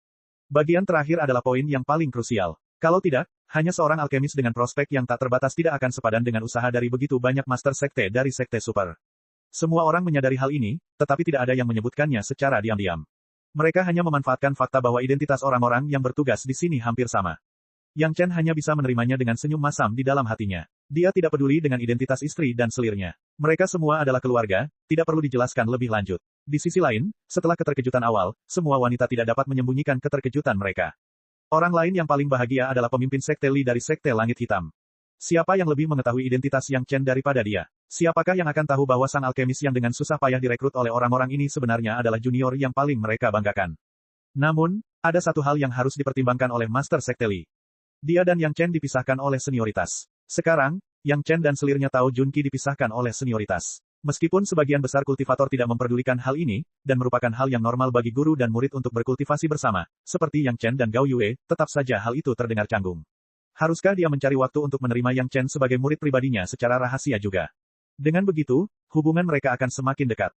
Bagian terakhir adalah poin yang paling krusial. Kalau tidak, hanya seorang alkemis dengan prospek yang tak terbatas tidak akan sepadan dengan usaha dari begitu banyak master sekte dari sekte super. Semua orang menyadari hal ini, tetapi tidak ada yang menyebutkannya secara diam-diam. Mereka hanya memanfaatkan fakta bahwa identitas orang-orang yang bertugas di sini hampir sama. Yang Chen hanya bisa menerimanya dengan senyum masam di dalam hatinya. Dia tidak peduli dengan identitas istri dan selirnya. Mereka semua adalah keluarga, tidak perlu dijelaskan lebih lanjut. Di sisi lain, setelah keterkejutan awal, semua wanita tidak dapat menyembunyikan keterkejutan mereka. Orang lain yang paling bahagia adalah pemimpin sekte Li dari Sekte Langit Hitam. Siapa yang lebih mengetahui identitas Yang Chen daripada dia? Siapakah yang akan tahu bahwa sang alkemis yang dengan susah payah direkrut oleh orang-orang ini sebenarnya adalah junior yang paling mereka banggakan? Namun, ada satu hal yang harus dipertimbangkan oleh Master Sekte Li. Dia dan Yang Chen dipisahkan oleh senioritas. Sekarang, Yang Chen dan selirnya Tao Junqi dipisahkan oleh senioritas. Meskipun sebagian besar kultivator tidak memperdulikan hal ini, dan merupakan hal yang normal bagi guru dan murid untuk berkultivasi bersama, seperti Yang Chen dan Gao Yue, tetap saja hal itu terdengar canggung. Haruskah dia mencari waktu untuk menerima Yang Chen sebagai murid pribadinya secara rahasia juga? Dengan begitu, hubungan mereka akan semakin dekat.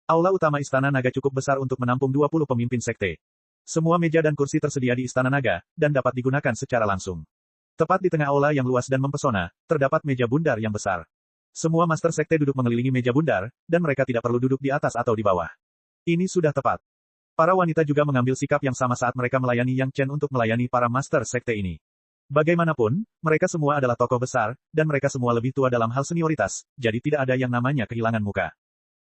Aula utama Istana Naga cukup besar untuk menampung 20 pemimpin sekte. Semua meja dan kursi tersedia di Istana Naga, dan dapat digunakan secara langsung. Tepat di tengah aula yang luas dan mempesona, terdapat meja bundar yang besar. Semua master sekte duduk mengelilingi meja bundar, dan mereka tidak perlu duduk di atas atau di bawah. Ini sudah tepat. Para wanita juga mengambil sikap yang sama saat mereka melayani Yang Chen untuk melayani para master sekte ini. Bagaimanapun, mereka semua adalah tokoh besar, dan mereka semua lebih tua dalam hal senioritas, jadi tidak ada yang namanya kehilangan muka.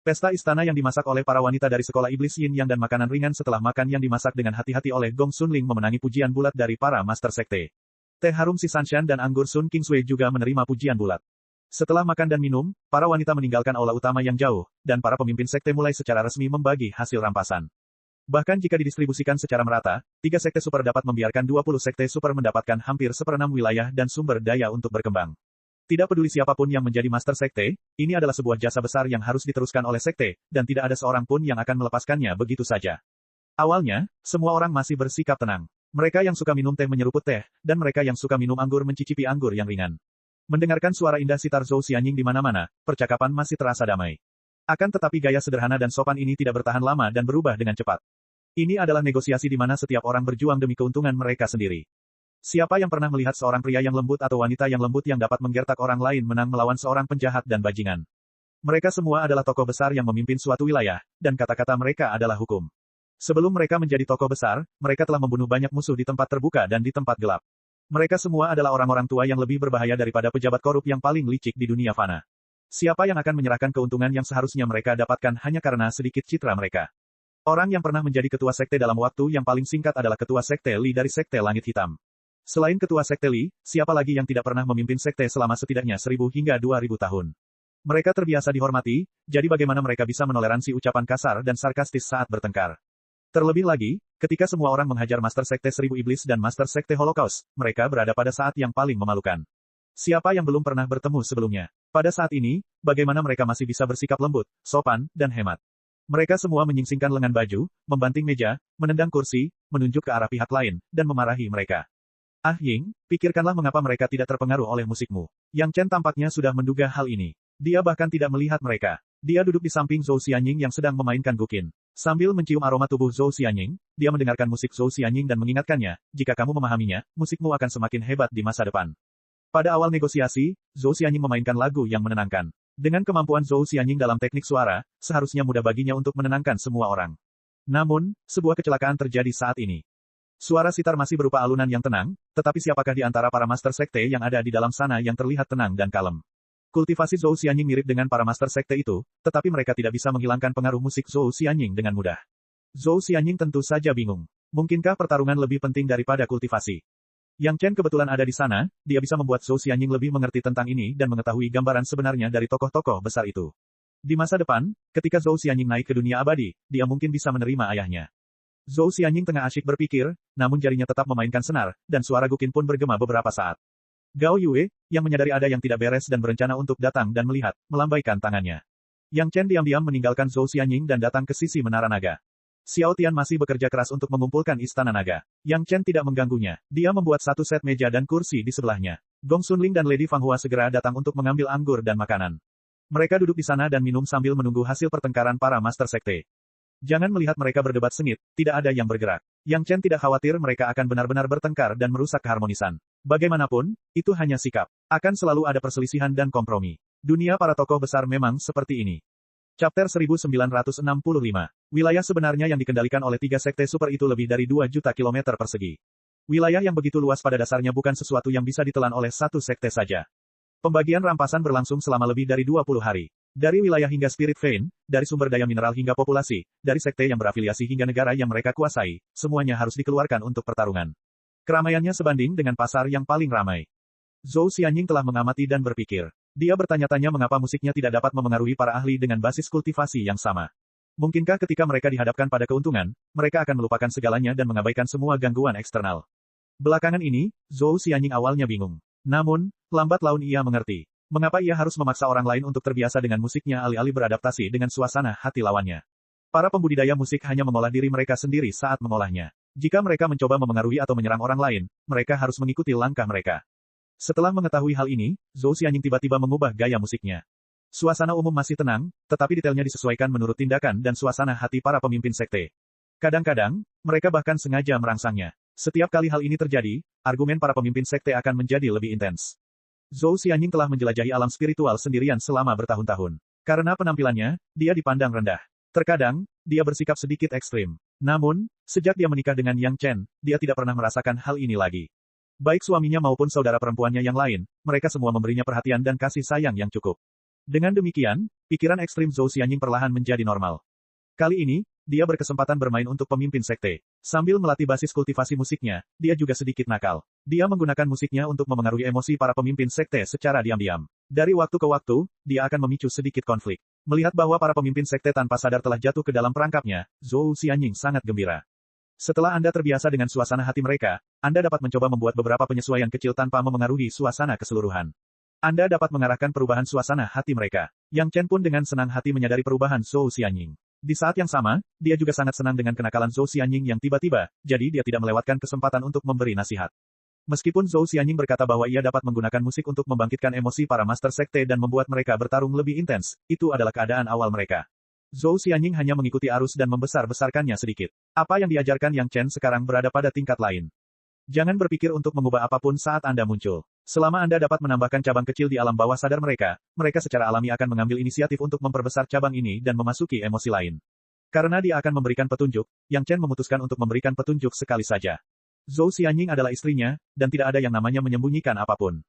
Pesta istana yang dimasak oleh para wanita dari sekolah iblis Yin Yang dan makanan ringan setelah makan yang dimasak dengan hati-hati oleh Gong Sunling memenangi pujian bulat dari para master sekte. Teh harum si Sanshan dan anggur Sun Kingsway juga menerima pujian bulat. Setelah makan dan minum, para wanita meninggalkan aula utama yang jauh, dan para pemimpin sekte mulai secara resmi membagi hasil rampasan. Bahkan jika didistribusikan secara merata, 3 sekte super dapat membiarkan 20 sekte super mendapatkan hampir seperenam wilayah dan sumber daya untuk berkembang. Tidak peduli siapapun yang menjadi master sekte, ini adalah sebuah jasa besar yang harus diteruskan oleh sekte, dan tidak ada seorang pun yang akan melepaskannya begitu saja. Awalnya, semua orang masih bersikap tenang. Mereka yang suka minum teh menyeruput teh, dan mereka yang suka minum anggur mencicipi anggur yang ringan. Mendengarkan suara indah sitar Zhou Xianying di mana-mana, percakapan masih terasa damai. Akan tetapi gaya sederhana dan sopan ini tidak bertahan lama dan berubah dengan cepat. Ini adalah negosiasi di mana setiap orang berjuang demi keuntungan mereka sendiri. Siapa yang pernah melihat seorang pria yang lembut atau wanita yang lembut yang dapat menggertak orang lain menang melawan seorang penjahat dan bajingan? Mereka semua adalah tokoh besar yang memimpin suatu wilayah, dan kata-kata mereka adalah hukum. Sebelum mereka menjadi tokoh besar, mereka telah membunuh banyak musuh di tempat terbuka dan di tempat gelap. Mereka semua adalah orang-orang tua yang lebih berbahaya daripada pejabat korup yang paling licik di dunia fana. Siapa yang akan menyerahkan keuntungan yang seharusnya mereka dapatkan hanya karena sedikit citra mereka? Orang yang pernah menjadi ketua sekte dalam waktu yang paling singkat adalah ketua sekte Li dari Sekte Langit Hitam. Selain ketua sekte Li, siapa lagi yang tidak pernah memimpin sekte selama setidaknya 1000 hingga 2000 tahun? Mereka terbiasa dihormati, jadi bagaimana mereka bisa menoleransi ucapan kasar dan sarkastis saat bertengkar? Terlebih lagi, ketika semua orang menghajar Master Sekte 1000 Iblis dan Master Sekte Holocaust, mereka berada pada saat yang paling memalukan. Siapa yang belum pernah bertemu sebelumnya? Pada saat ini, bagaimana mereka masih bisa bersikap lembut, sopan, dan hemat? Mereka semua menyingsingkan lengan baju, membanting meja, menendang kursi, menunjuk ke arah pihak lain, dan memarahi mereka. Ah Ying, pikirkanlah mengapa mereka tidak terpengaruh oleh musikmu. Yang Chen tampaknya sudah menduga hal ini. Dia bahkan tidak melihat mereka. Dia duduk di samping Zhou Xianying yang sedang memainkan guqin. Sambil mencium aroma tubuh Zhou Xianying, dia mendengarkan musik Zhou Xianying dan mengingatkannya, jika kamu memahaminya, musikmu akan semakin hebat di masa depan. Pada awal negosiasi, Zhou Xianying memainkan lagu yang menenangkan. Dengan kemampuan Zhou Xianying dalam teknik suara, seharusnya mudah baginya untuk menenangkan semua orang. Namun, sebuah kecelakaan terjadi saat ini. Suara sitar masih berupa alunan yang tenang, tetapi siapakah di antara para master sekte yang ada di dalam sana yang terlihat tenang dan kalem? Kultivasi Zhou Xianying mirip dengan para master sekte itu, tetapi mereka tidak bisa menghilangkan pengaruh musik Zhou Xianying dengan mudah. Zhou Xianying tentu saja bingung. Mungkinkah pertarungan lebih penting daripada kultivasi? Yang Chen kebetulan ada di sana, dia bisa membuat Zhou Xianying lebih mengerti tentang ini dan mengetahui gambaran sebenarnya dari tokoh-tokoh besar itu. Di masa depan, ketika Zhou Xianying naik ke dunia abadi, dia mungkin bisa menerima ayahnya. Zhou Xianying tengah asyik berpikir, namun jarinya tetap memainkan senar, dan suara guqin pun bergema beberapa saat. Gao Yue, yang menyadari ada yang tidak beres dan berencana untuk datang dan melihat, melambaikan tangannya. Yang Chen diam-diam meninggalkan Zhou Xianying dan datang ke sisi Menara Naga. Xiao Tian masih bekerja keras untuk mengumpulkan Istana Naga. Yang Chen tidak mengganggunya. Dia membuat satu set meja dan kursi di sebelahnya. Gong Sunling dan Lady Fang Hua segera datang untuk mengambil anggur dan makanan. Mereka duduk di sana dan minum sambil menunggu hasil pertengkaran para master sekte. Jangan melihat mereka berdebat sengit, tidak ada yang bergerak. Yang Chen tidak khawatir mereka akan benar-benar bertengkar dan merusak keharmonisan. Bagaimanapun, itu hanya sikap. Akan selalu ada perselisihan dan kompromi. Dunia para tokoh besar memang seperti ini. Chapter 1965. Wilayah sebenarnya yang dikendalikan oleh 3 sekte super itu lebih dari 2 juta kilometer persegi. Wilayah yang begitu luas pada dasarnya bukan sesuatu yang bisa ditelan oleh satu sekte saja. Pembagian rampasan berlangsung selama lebih dari 20 hari. Dari wilayah hingga Spirit Vein, dari sumber daya mineral hingga populasi, dari sekte yang berafiliasi hingga negara yang mereka kuasai, semuanya harus dikeluarkan untuk pertarungan. Keramaiannya sebanding dengan pasar yang paling ramai. Zhou Xianying telah mengamati dan berpikir. Dia bertanya-tanya mengapa musiknya tidak dapat memengaruhi para ahli dengan basis kultivasi yang sama. Mungkinkah ketika mereka dihadapkan pada keuntungan, mereka akan melupakan segalanya dan mengabaikan semua gangguan eksternal. Belakangan ini, Zhou Xianying awalnya bingung. Namun, lambat laun ia mengerti. Mengapa ia harus memaksa orang lain untuk terbiasa dengan musiknya alih-alih beradaptasi dengan suasana hati lawannya? Para pembudidaya musik hanya mengolah diri mereka sendiri saat mengolahnya. Jika mereka mencoba memengaruhi atau menyerang orang lain, mereka harus mengikuti langkah mereka. Setelah mengetahui hal ini, Zhou Xianying tiba-tiba mengubah gaya musiknya. Suasana umum masih tenang, tetapi detailnya disesuaikan menurut tindakan dan suasana hati para pemimpin sekte. Kadang-kadang, mereka bahkan sengaja merangsangnya. Setiap kali hal ini terjadi, argumen para pemimpin sekte akan menjadi lebih intens. Zhou Xianying telah menjelajahi alam spiritual sendirian selama bertahun-tahun. Karena penampilannya, dia dipandang rendah. Terkadang, dia bersikap sedikit ekstrim. Namun, sejak dia menikah dengan Yang Chen, dia tidak pernah merasakan hal ini lagi. Baik suaminya maupun saudara perempuannya yang lain, mereka semua memberinya perhatian dan kasih sayang yang cukup. Dengan demikian, pikiran ekstrim Zhou Xianying perlahan menjadi normal. Kali ini, dia berkesempatan bermain untuk pemimpin sekte. Sambil melatih basis kultivasi musiknya, dia juga sedikit nakal. Dia menggunakan musiknya untuk memengaruhi emosi para pemimpin sekte secara diam-diam. Dari waktu ke waktu, dia akan memicu sedikit konflik. Melihat bahwa para pemimpin sekte tanpa sadar telah jatuh ke dalam perangkapnya, Zhou Xianying sangat gembira. Setelah Anda terbiasa dengan suasana hati mereka, Anda dapat mencoba membuat beberapa penyesuaian kecil tanpa memengaruhi suasana keseluruhan. Anda dapat mengarahkan perubahan suasana hati mereka. Yang Chen pun dengan senang hati menyadari perubahan Zhou Xianying. Di saat yang sama, dia juga sangat senang dengan kenakalan Zhou Xianying yang tiba-tiba, jadi dia tidak melewatkan kesempatan untuk memberi nasihat. Meskipun Zhou Xianying berkata bahwa ia dapat menggunakan musik untuk membangkitkan emosi para master sekte dan membuat mereka bertarung lebih intens, itu adalah keadaan awal mereka. Zhou Xianying hanya mengikuti arus dan membesar-besarkannya sedikit. Apa yang diajarkan Yang Chen sekarang berada pada tingkat lain. Jangan berpikir untuk mengubah apapun saat Anda muncul. Selama Anda dapat menambahkan cabang kecil di alam bawah sadar mereka, mereka secara alami akan mengambil inisiatif untuk memperbesar cabang ini dan memasuki emosi lain. Karena dia akan memberikan petunjuk, Yang Chen memutuskan untuk memberikan petunjuk sekali saja. Zhou Xianying adalah istrinya, dan tidak ada yang namanya menyembunyikan apapun.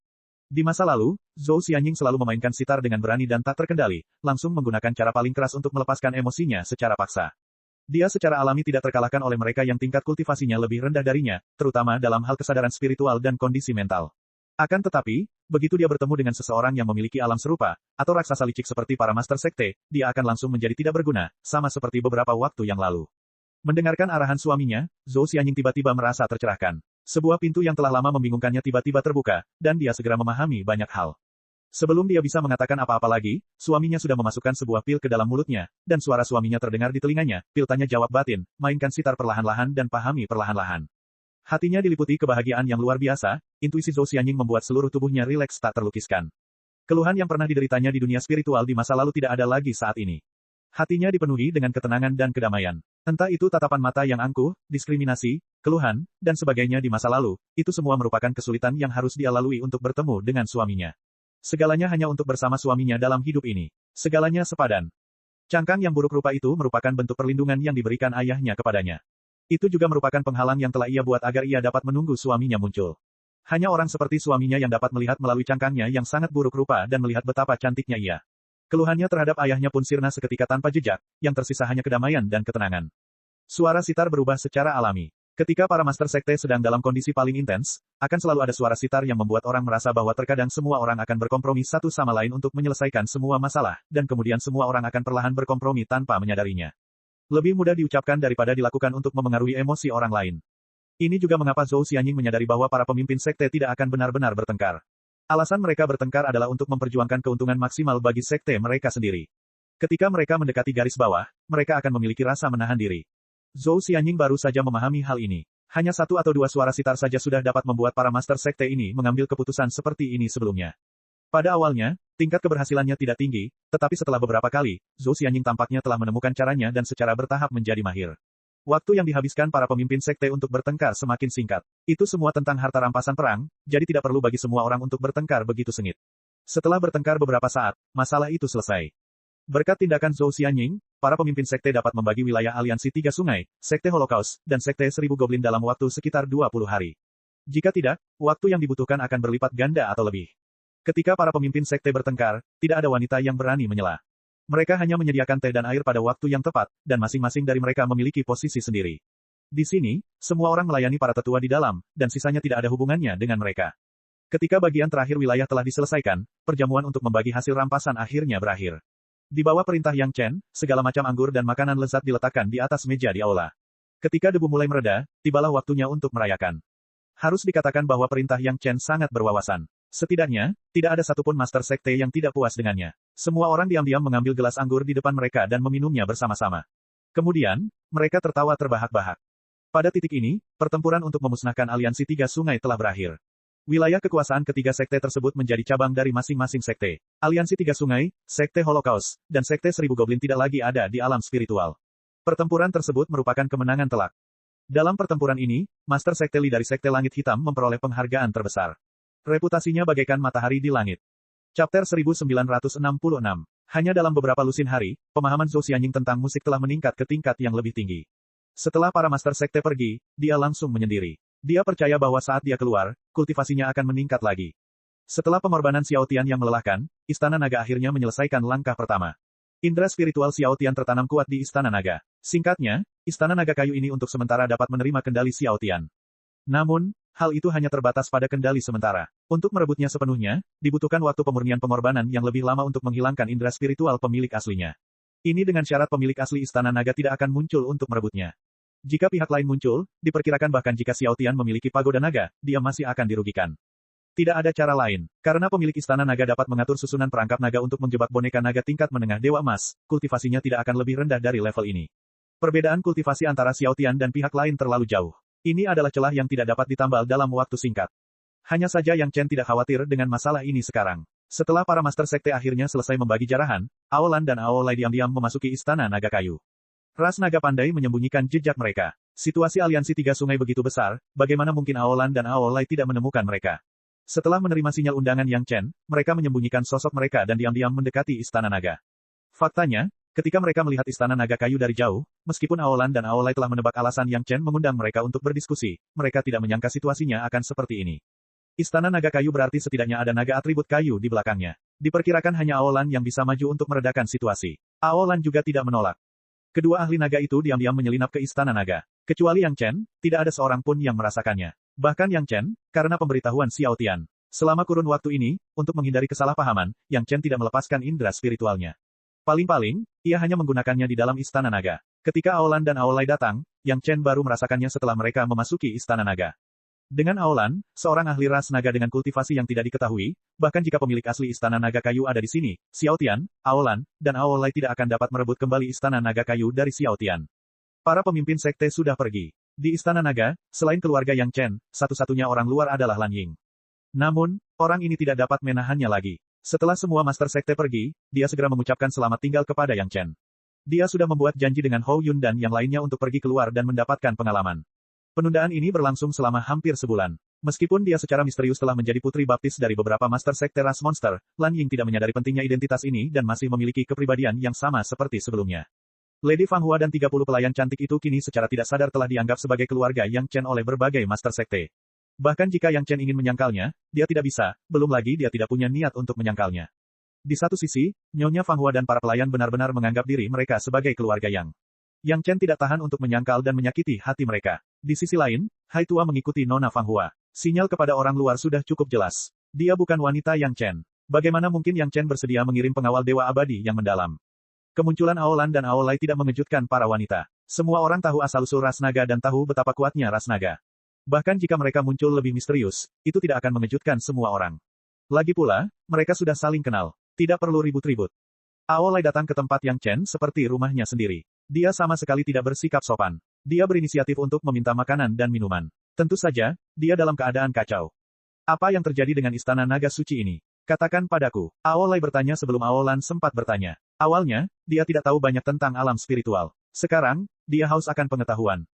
Di masa lalu, Zhou Xianying selalu memainkan sitar dengan berani dan tak terkendali, langsung menggunakan cara paling keras untuk melepaskan emosinya secara paksa. Dia secara alami tidak terkalahkan oleh mereka yang tingkat kultivasinya lebih rendah darinya, terutama dalam hal kesadaran spiritual dan kondisi mental. Akan tetapi, begitu dia bertemu dengan seseorang yang memiliki alam serupa, atau raksasa licik seperti para master sekte, dia akan langsung menjadi tidak berguna, sama seperti beberapa waktu yang lalu. Mendengarkan arahan suaminya, Zhou Xianying tiba-tiba merasa tercerahkan. Sebuah pintu yang telah lama membingungkannya tiba-tiba terbuka, dan dia segera memahami banyak hal. Sebelum dia bisa mengatakan apa-apa lagi, suaminya sudah memasukkan sebuah pil ke dalam mulutnya, dan suara suaminya terdengar di telinganya. Pil tanya jawab batin, mainkan sitar perlahan-lahan dan pahami perlahan-lahan. Hatinya diliputi kebahagiaan yang luar biasa, intuisi Zhou Xianying membuat seluruh tubuhnya rileks tak terlukiskan. Keluhan yang pernah dideritanya di dunia spiritual di masa lalu tidak ada lagi saat ini. Hatinya dipenuhi dengan ketenangan dan kedamaian. Entah itu tatapan mata yang angkuh, diskriminasi, keluhan, dan sebagainya di masa lalu, itu semua merupakan kesulitan yang harus dia lalui untuk bertemu dengan suaminya. Segalanya hanya untuk bersama suaminya dalam hidup ini. Segalanya sepadan. Cangkang yang buruk rupa itu merupakan bentuk perlindungan yang diberikan ayahnya kepadanya. Itu juga merupakan penghalang yang telah ia buat agar ia dapat menunggu suaminya muncul. Hanya orang seperti suaminya yang dapat melihat melalui cangkangnya yang sangat buruk rupa dan melihat betapa cantiknya ia. Keluhannya terhadap ayahnya pun sirna seketika tanpa jejak, yang tersisa hanya kedamaian dan ketenangan. Suara sitar berubah secara alami. Ketika para master sekte sedang dalam kondisi paling intens, akan selalu ada suara sitar yang membuat orang merasa bahwa terkadang semua orang akan berkompromi satu sama lain untuk menyelesaikan semua masalah, dan kemudian semua orang akan perlahan berkompromi tanpa menyadarinya. Lebih mudah diucapkan daripada dilakukan untuk memengaruhi emosi orang lain. Ini juga mengapa Zhou Xianying menyadari bahwa para pemimpin sekte tidak akan benar-benar bertengkar. Alasan mereka bertengkar adalah untuk memperjuangkan keuntungan maksimal bagi sekte mereka sendiri. Ketika mereka mendekati garis bawah, mereka akan memiliki rasa menahan diri. Zhou Xianying baru saja memahami hal ini. Hanya satu atau dua suara sitar saja sudah dapat membuat para master sekte ini mengambil keputusan seperti ini sebelumnya. Pada awalnya, tingkat keberhasilannya tidak tinggi, tetapi setelah beberapa kali, Zhou Xianying tampaknya telah menemukan caranya dan secara bertahap menjadi mahir. Waktu yang dihabiskan para pemimpin sekte untuk bertengkar semakin singkat. Itu semua tentang harta rampasan perang, jadi tidak perlu bagi semua orang untuk bertengkar begitu sengit. Setelah bertengkar beberapa saat, masalah itu selesai. Berkat tindakan Zhou Xianying, para pemimpin sekte dapat membagi wilayah aliansi Tiga Sungai, Sekte Holocaust, dan Sekte Seribu Goblin dalam waktu sekitar 20 hari. Jika tidak, waktu yang dibutuhkan akan berlipat ganda atau lebih. Ketika para pemimpin sekte bertengkar, tidak ada wanita yang berani menyela. Mereka hanya menyediakan teh dan air pada waktu yang tepat, dan masing-masing dari mereka memiliki posisi sendiri. Di sini, semua orang melayani para tetua di dalam, dan sisanya tidak ada hubungannya dengan mereka. Ketika bagian terakhir wilayah telah diselesaikan, perjamuan untuk membagi hasil rampasan akhirnya berakhir. Di bawah perintah Yang Chen, segala macam anggur dan makanan lezat diletakkan di atas meja di aula. Ketika debu mulai mereda, tibalah waktunya untuk merayakan. Harus dikatakan bahwa perintah Yang Chen sangat berwawasan. Setidaknya, tidak ada satupun master sekte yang tidak puas dengannya. Semua orang diam-diam mengambil gelas anggur di depan mereka dan meminumnya bersama-sama. Kemudian, mereka tertawa terbahak-bahak. Pada titik ini, pertempuran untuk memusnahkan aliansi Tiga Sungai telah berakhir. Wilayah kekuasaan ketiga sekte tersebut menjadi cabang dari masing-masing sekte. Aliansi Tiga Sungai, Sekte Holocaust, dan Sekte Seribu Goblin tidak lagi ada di alam spiritual. Pertempuran tersebut merupakan kemenangan telak. Dalam pertempuran ini, Master Sekte Li dari Sekte Langit Hitam memperoleh penghargaan terbesar. Reputasinya bagaikan matahari di langit. Chapter 1966. Hanya dalam beberapa lusin hari, pemahaman Zhou Xianying tentang musik telah meningkat ke tingkat yang lebih tinggi. Setelah para master sekte pergi, dia langsung menyendiri. Dia percaya bahwa saat dia keluar, kultivasinya akan meningkat lagi. Setelah pengorbanan Xiao Tian yang melelahkan, Istana Naga akhirnya menyelesaikan langkah pertama. Indra spiritual Xiao Tian tertanam kuat di Istana Naga. Singkatnya, Istana Naga Kayu ini untuk sementara dapat menerima kendali Xiao Tian. Namun, hal itu hanya terbatas pada kendali sementara. Untuk merebutnya sepenuhnya, dibutuhkan waktu pemurnian pengorbanan yang lebih lama untuk menghilangkan indera spiritual pemilik aslinya. Ini dengan syarat pemilik asli Istana Naga tidak akan muncul untuk merebutnya. Jika pihak lain muncul, diperkirakan bahkan jika Xiao Tian memiliki pagoda naga, dia masih akan dirugikan. Tidak ada cara lain. Karena pemilik Istana Naga dapat mengatur susunan perangkap naga untuk menjebak boneka naga tingkat menengah Dewa Emas, kultivasinya tidak akan lebih rendah dari level ini. Perbedaan kultivasi antara Xiao Tian dan pihak lain terlalu jauh. Ini adalah celah yang tidak dapat ditambal dalam waktu singkat. Hanya saja Yang Chen tidak khawatir dengan masalah ini sekarang. Setelah para master sekte akhirnya selesai membagi jarahan, Aolan dan Aolai diam-diam memasuki Istana Naga Kayu. Ras naga pandai menyembunyikan jejak mereka. Situasi aliansi Tiga Sungai begitu besar, bagaimana mungkin Aolan dan Aolai tidak menemukan mereka? Setelah menerima sinyal undangan Yang Chen, mereka menyembunyikan sosok mereka dan diam-diam mendekati Istana Naga. Faktanya, ketika mereka melihat Istana Naga Kayu dari jauh, meskipun Aolan dan Aolai telah menebak alasan Yang Chen mengundang mereka untuk berdiskusi, mereka tidak menyangka situasinya akan seperti ini. Istana Naga Kayu berarti setidaknya ada naga atribut kayu di belakangnya. Diperkirakan hanya Aolan yang bisa maju untuk meredakan situasi. Aolan juga tidak menolak. Kedua ahli naga itu diam-diam menyelinap ke Istana Naga. Kecuali Yang Chen, tidak ada seorang pun yang merasakannya. Bahkan Yang Chen, karena pemberitahuan Xiao Tian. Selama kurun waktu ini, untuk menghindari kesalahpahaman, Yang Chen tidak melepaskan indera spiritualnya. Paling-paling, ia hanya menggunakannya di dalam Istana Naga. Ketika Aolan dan Aolai datang, Yang Chen baru merasakannya setelah mereka memasuki Istana Naga. Dengan Aolan, seorang ahli ras naga dengan kultivasi yang tidak diketahui, bahkan jika pemilik asli Istana Naga Kayu ada di sini, Xiao Tian, Aolan, dan Aolai tidak akan dapat merebut kembali Istana Naga Kayu dari Xiao Tian. Para pemimpin sekte sudah pergi. Di Istana Naga, selain keluarga Yang Chen, satu-satunya orang luar adalah Lan Ying. Namun, orang ini tidak dapat menahannya lagi. Setelah semua Master Sekte pergi, dia segera mengucapkan selamat tinggal kepada Yang Chen. Dia sudah membuat janji dengan Hou Yun dan yang lainnya untuk pergi keluar dan mendapatkan pengalaman. Penundaan ini berlangsung selama hampir sebulan. Meskipun dia secara misterius telah menjadi putri baptis dari beberapa Master Sekte ras monster, Lan Ying tidak menyadari pentingnya identitas ini dan masih memiliki kepribadian yang sama seperti sebelumnya. Lady Fang Hua dan 30 pelayan cantik itu kini secara tidak sadar telah dianggap sebagai keluarga Yang Chen oleh berbagai Master Sekte. Bahkan jika Yang Chen ingin menyangkalnya, dia tidak bisa, belum lagi dia tidak punya niat untuk menyangkalnya. Di satu sisi, Nyonya Fang Hua dan para pelayan benar-benar menganggap diri mereka sebagai keluarga Yang Chen tidak tahan untuk menyangkal dan menyakiti hati mereka. Di sisi lain, Hai Tua mengikuti Nona Fang Hua. Sinyal kepada orang luar sudah cukup jelas. Dia bukan wanita Yang Chen. Bagaimana mungkin Yang Chen bersedia mengirim pengawal dewa abadi yang mendalam? Kemunculan Aolan dan Aolai tidak mengejutkan para wanita. Semua orang tahu asal-usul ras naga dan tahu betapa kuatnya ras naga. Bahkan jika mereka muncul lebih misterius, itu tidak akan mengejutkan semua orang. Lagi pula, mereka sudah saling kenal. Tidak perlu ribut-ribut. Aolai datang ke tempat Yang Chen seperti rumahnya sendiri. Dia sama sekali tidak bersikap sopan. Dia berinisiatif untuk meminta makanan dan minuman. Tentu saja, dia dalam keadaan kacau. Apa yang terjadi dengan Istana Naga Suci ini? Katakan padaku. Aolai bertanya sebelum Aolan sempat bertanya. Awalnya, dia tidak tahu banyak tentang alam spiritual. Sekarang, dia haus akan pengetahuan.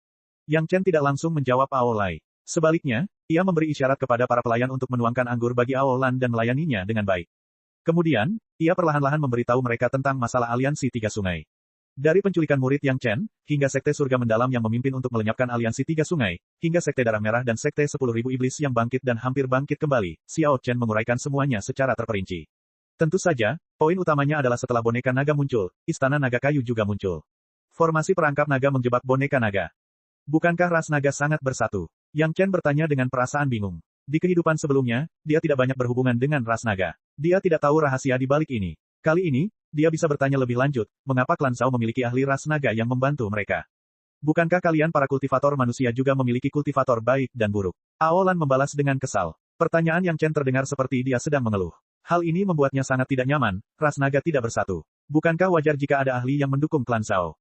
Yang Chen tidak langsung menjawab Aolai. Sebaliknya, ia memberi isyarat kepada para pelayan untuk menuangkan anggur bagi Aolan dan melayaninya dengan baik. Kemudian, ia perlahan-lahan memberitahu mereka tentang masalah aliansi Tiga Sungai. Dari penculikan murid Yang Chen, hingga Sekte Surga Mendalam yang memimpin untuk melenyapkan aliansi Tiga Sungai, hingga Sekte Darah Merah dan Sekte 10.000 Iblis yang bangkit dan hampir bangkit kembali, Xiao Chen menguraikan semuanya secara terperinci. Tentu saja, poin utamanya adalah setelah boneka naga muncul, Istana Naga Kayu juga muncul. Formasi perangkap naga menjebak boneka naga. Bukankah ras naga sangat bersatu? Yang Chen bertanya dengan perasaan bingung. Di kehidupan sebelumnya, dia tidak banyak berhubungan dengan ras naga. Dia tidak tahu rahasia di balik ini. Kali ini, dia bisa bertanya lebih lanjut, mengapa klan Zhao memiliki ahli ras naga yang membantu mereka? Bukankah kalian para kultivator manusia juga memiliki kultivator baik dan buruk? Aolan membalas dengan kesal. Pertanyaan Yang Chen terdengar seperti dia sedang mengeluh. Hal ini membuatnya sangat tidak nyaman, ras naga tidak bersatu. Bukankah wajar jika ada ahli yang mendukung klan Zhao?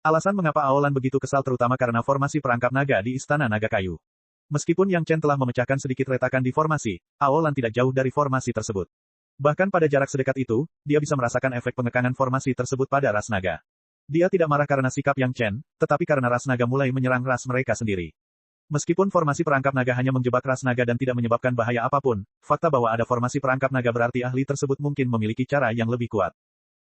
Alasan mengapa Aolan begitu kesal terutama karena formasi perangkap naga di Istana Naga Kayu. Meskipun Yang Chen telah memecahkan sedikit retakan di formasi, Aolan tidak jauh dari formasi tersebut. Bahkan pada jarak sedekat itu, dia bisa merasakan efek pengekangan formasi tersebut pada ras naga. Dia tidak marah karena sikap Yang Chen, tetapi karena ras naga mulai menyerang ras mereka sendiri. Meskipun formasi perangkap naga hanya menjebak ras naga dan tidak menyebabkan bahaya apapun, fakta bahwa ada formasi perangkap naga berarti ahli tersebut mungkin memiliki cara yang lebih kuat.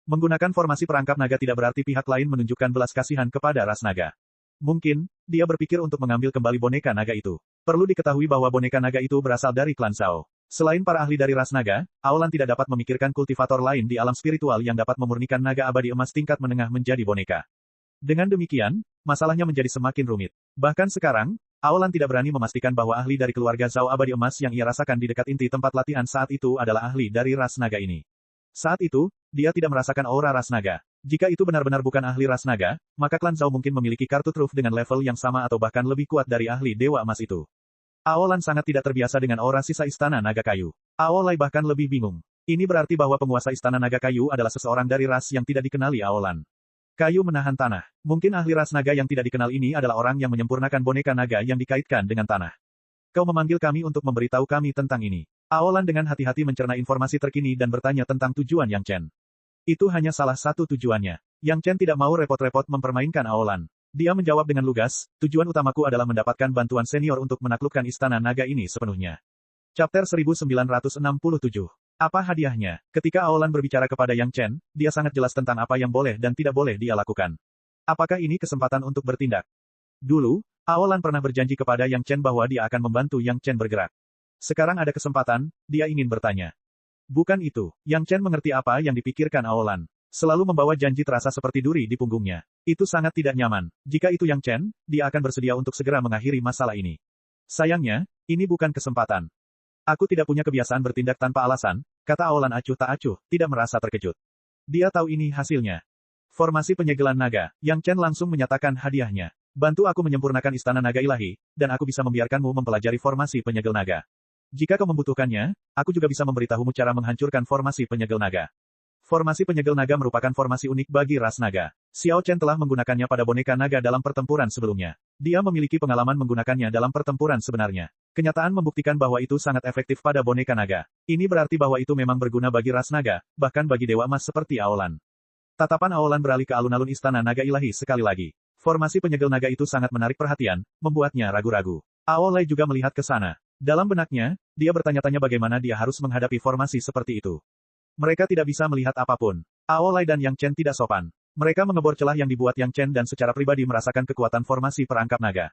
Menggunakan formasi perangkap naga tidak berarti pihak lain menunjukkan belas kasihan kepada ras naga. Mungkin, dia berpikir untuk mengambil kembali boneka naga itu. Perlu diketahui bahwa boneka naga itu berasal dari klan Zhao. Selain para ahli dari ras naga, Aolan tidak dapat memikirkan kultivator lain di alam spiritual yang dapat memurnikan naga abadi emas tingkat menengah menjadi boneka. Dengan demikian, masalahnya menjadi semakin rumit. Bahkan sekarang, Aolan tidak berani memastikan bahwa ahli dari keluarga Zhao abadi emas yang ia rasakan di dekat inti tempat latihan saat itu adalah ahli dari ras naga ini. Saat itu, dia tidak merasakan aura ras naga. Jika itu benar-benar bukan ahli ras naga, maka klan Zhao mungkin memiliki kartu truf dengan level yang sama atau bahkan lebih kuat dari ahli dewa emas itu. Aolan sangat tidak terbiasa dengan aura sisa Istana Naga Kayu. Aolai bahkan lebih bingung. Ini berarti bahwa penguasa Istana Naga Kayu adalah seseorang dari ras yang tidak dikenali Aolan. Kayu menahan tanah. Mungkin ahli ras naga yang tidak dikenal ini adalah orang yang menyempurnakan boneka naga yang dikaitkan dengan tanah. Kau memanggil kami untuk memberitahu kami tentang ini. Aolan dengan hati-hati mencerna informasi terkini dan bertanya tentang tujuan Yang Chen. Itu hanya salah satu tujuannya. Yang Chen tidak mau repot-repot mempermainkan Aolan. Dia menjawab dengan lugas, tujuan utamaku adalah mendapatkan bantuan senior untuk menaklukkan Istana Naga ini sepenuhnya. Chapter 1967. Apa hadiahnya? Ketika Aolan berbicara kepada Yang Chen, dia sangat jelas tentang apa yang boleh dan tidak boleh dia lakukan. Apakah ini kesempatan untuk bertindak? Dulu, Aolan pernah berjanji kepada Yang Chen bahwa dia akan membantu Yang Chen bergerak. Sekarang ada kesempatan, dia ingin bertanya. Bukan itu, Yang Chen mengerti apa yang dipikirkan Aolan. Selalu membawa janji terasa seperti duri di punggungnya. Itu sangat tidak nyaman. Jika itu Yang Chen, dia akan bersedia untuk segera mengakhiri masalah ini. Sayangnya, ini bukan kesempatan. Aku tidak punya kebiasaan bertindak tanpa alasan, kata Aolan acuh tak acuh, tidak merasa terkejut. Dia tahu ini hasilnya. Formasi penyegelan naga, Yang Chen langsung menyatakan hadiahnya. Bantu aku menyempurnakan Istana Naga Ilahi, dan aku bisa membiarkanmu mempelajari formasi penyegel naga. Jika kau membutuhkannya, aku juga bisa memberitahumu cara menghancurkan formasi penyegel naga. Formasi penyegel naga merupakan formasi unik bagi ras naga. Xiao Chen telah menggunakannya pada boneka naga dalam pertempuran sebelumnya. Dia memiliki pengalaman menggunakannya dalam pertempuran sebenarnya. Kenyataan membuktikan bahwa itu sangat efektif pada boneka naga. Ini berarti bahwa itu memang berguna bagi ras naga, bahkan bagi dewa emas seperti Aolan. Tatapan Aolan beralih ke alun-alun istana naga ilahi sekali lagi. Formasi penyegel naga itu sangat menarik perhatian, membuatnya ragu-ragu. Aolai juga melihat ke sana. Dalam benaknya, dia bertanya-tanya bagaimana dia harus menghadapi formasi seperti itu. Mereka tidak bisa melihat apapun. Aolai dan Yang Chen tidak sopan. Mereka mengebor celah yang dibuat Yang Chen dan secara pribadi merasakan kekuatan formasi perangkap naga.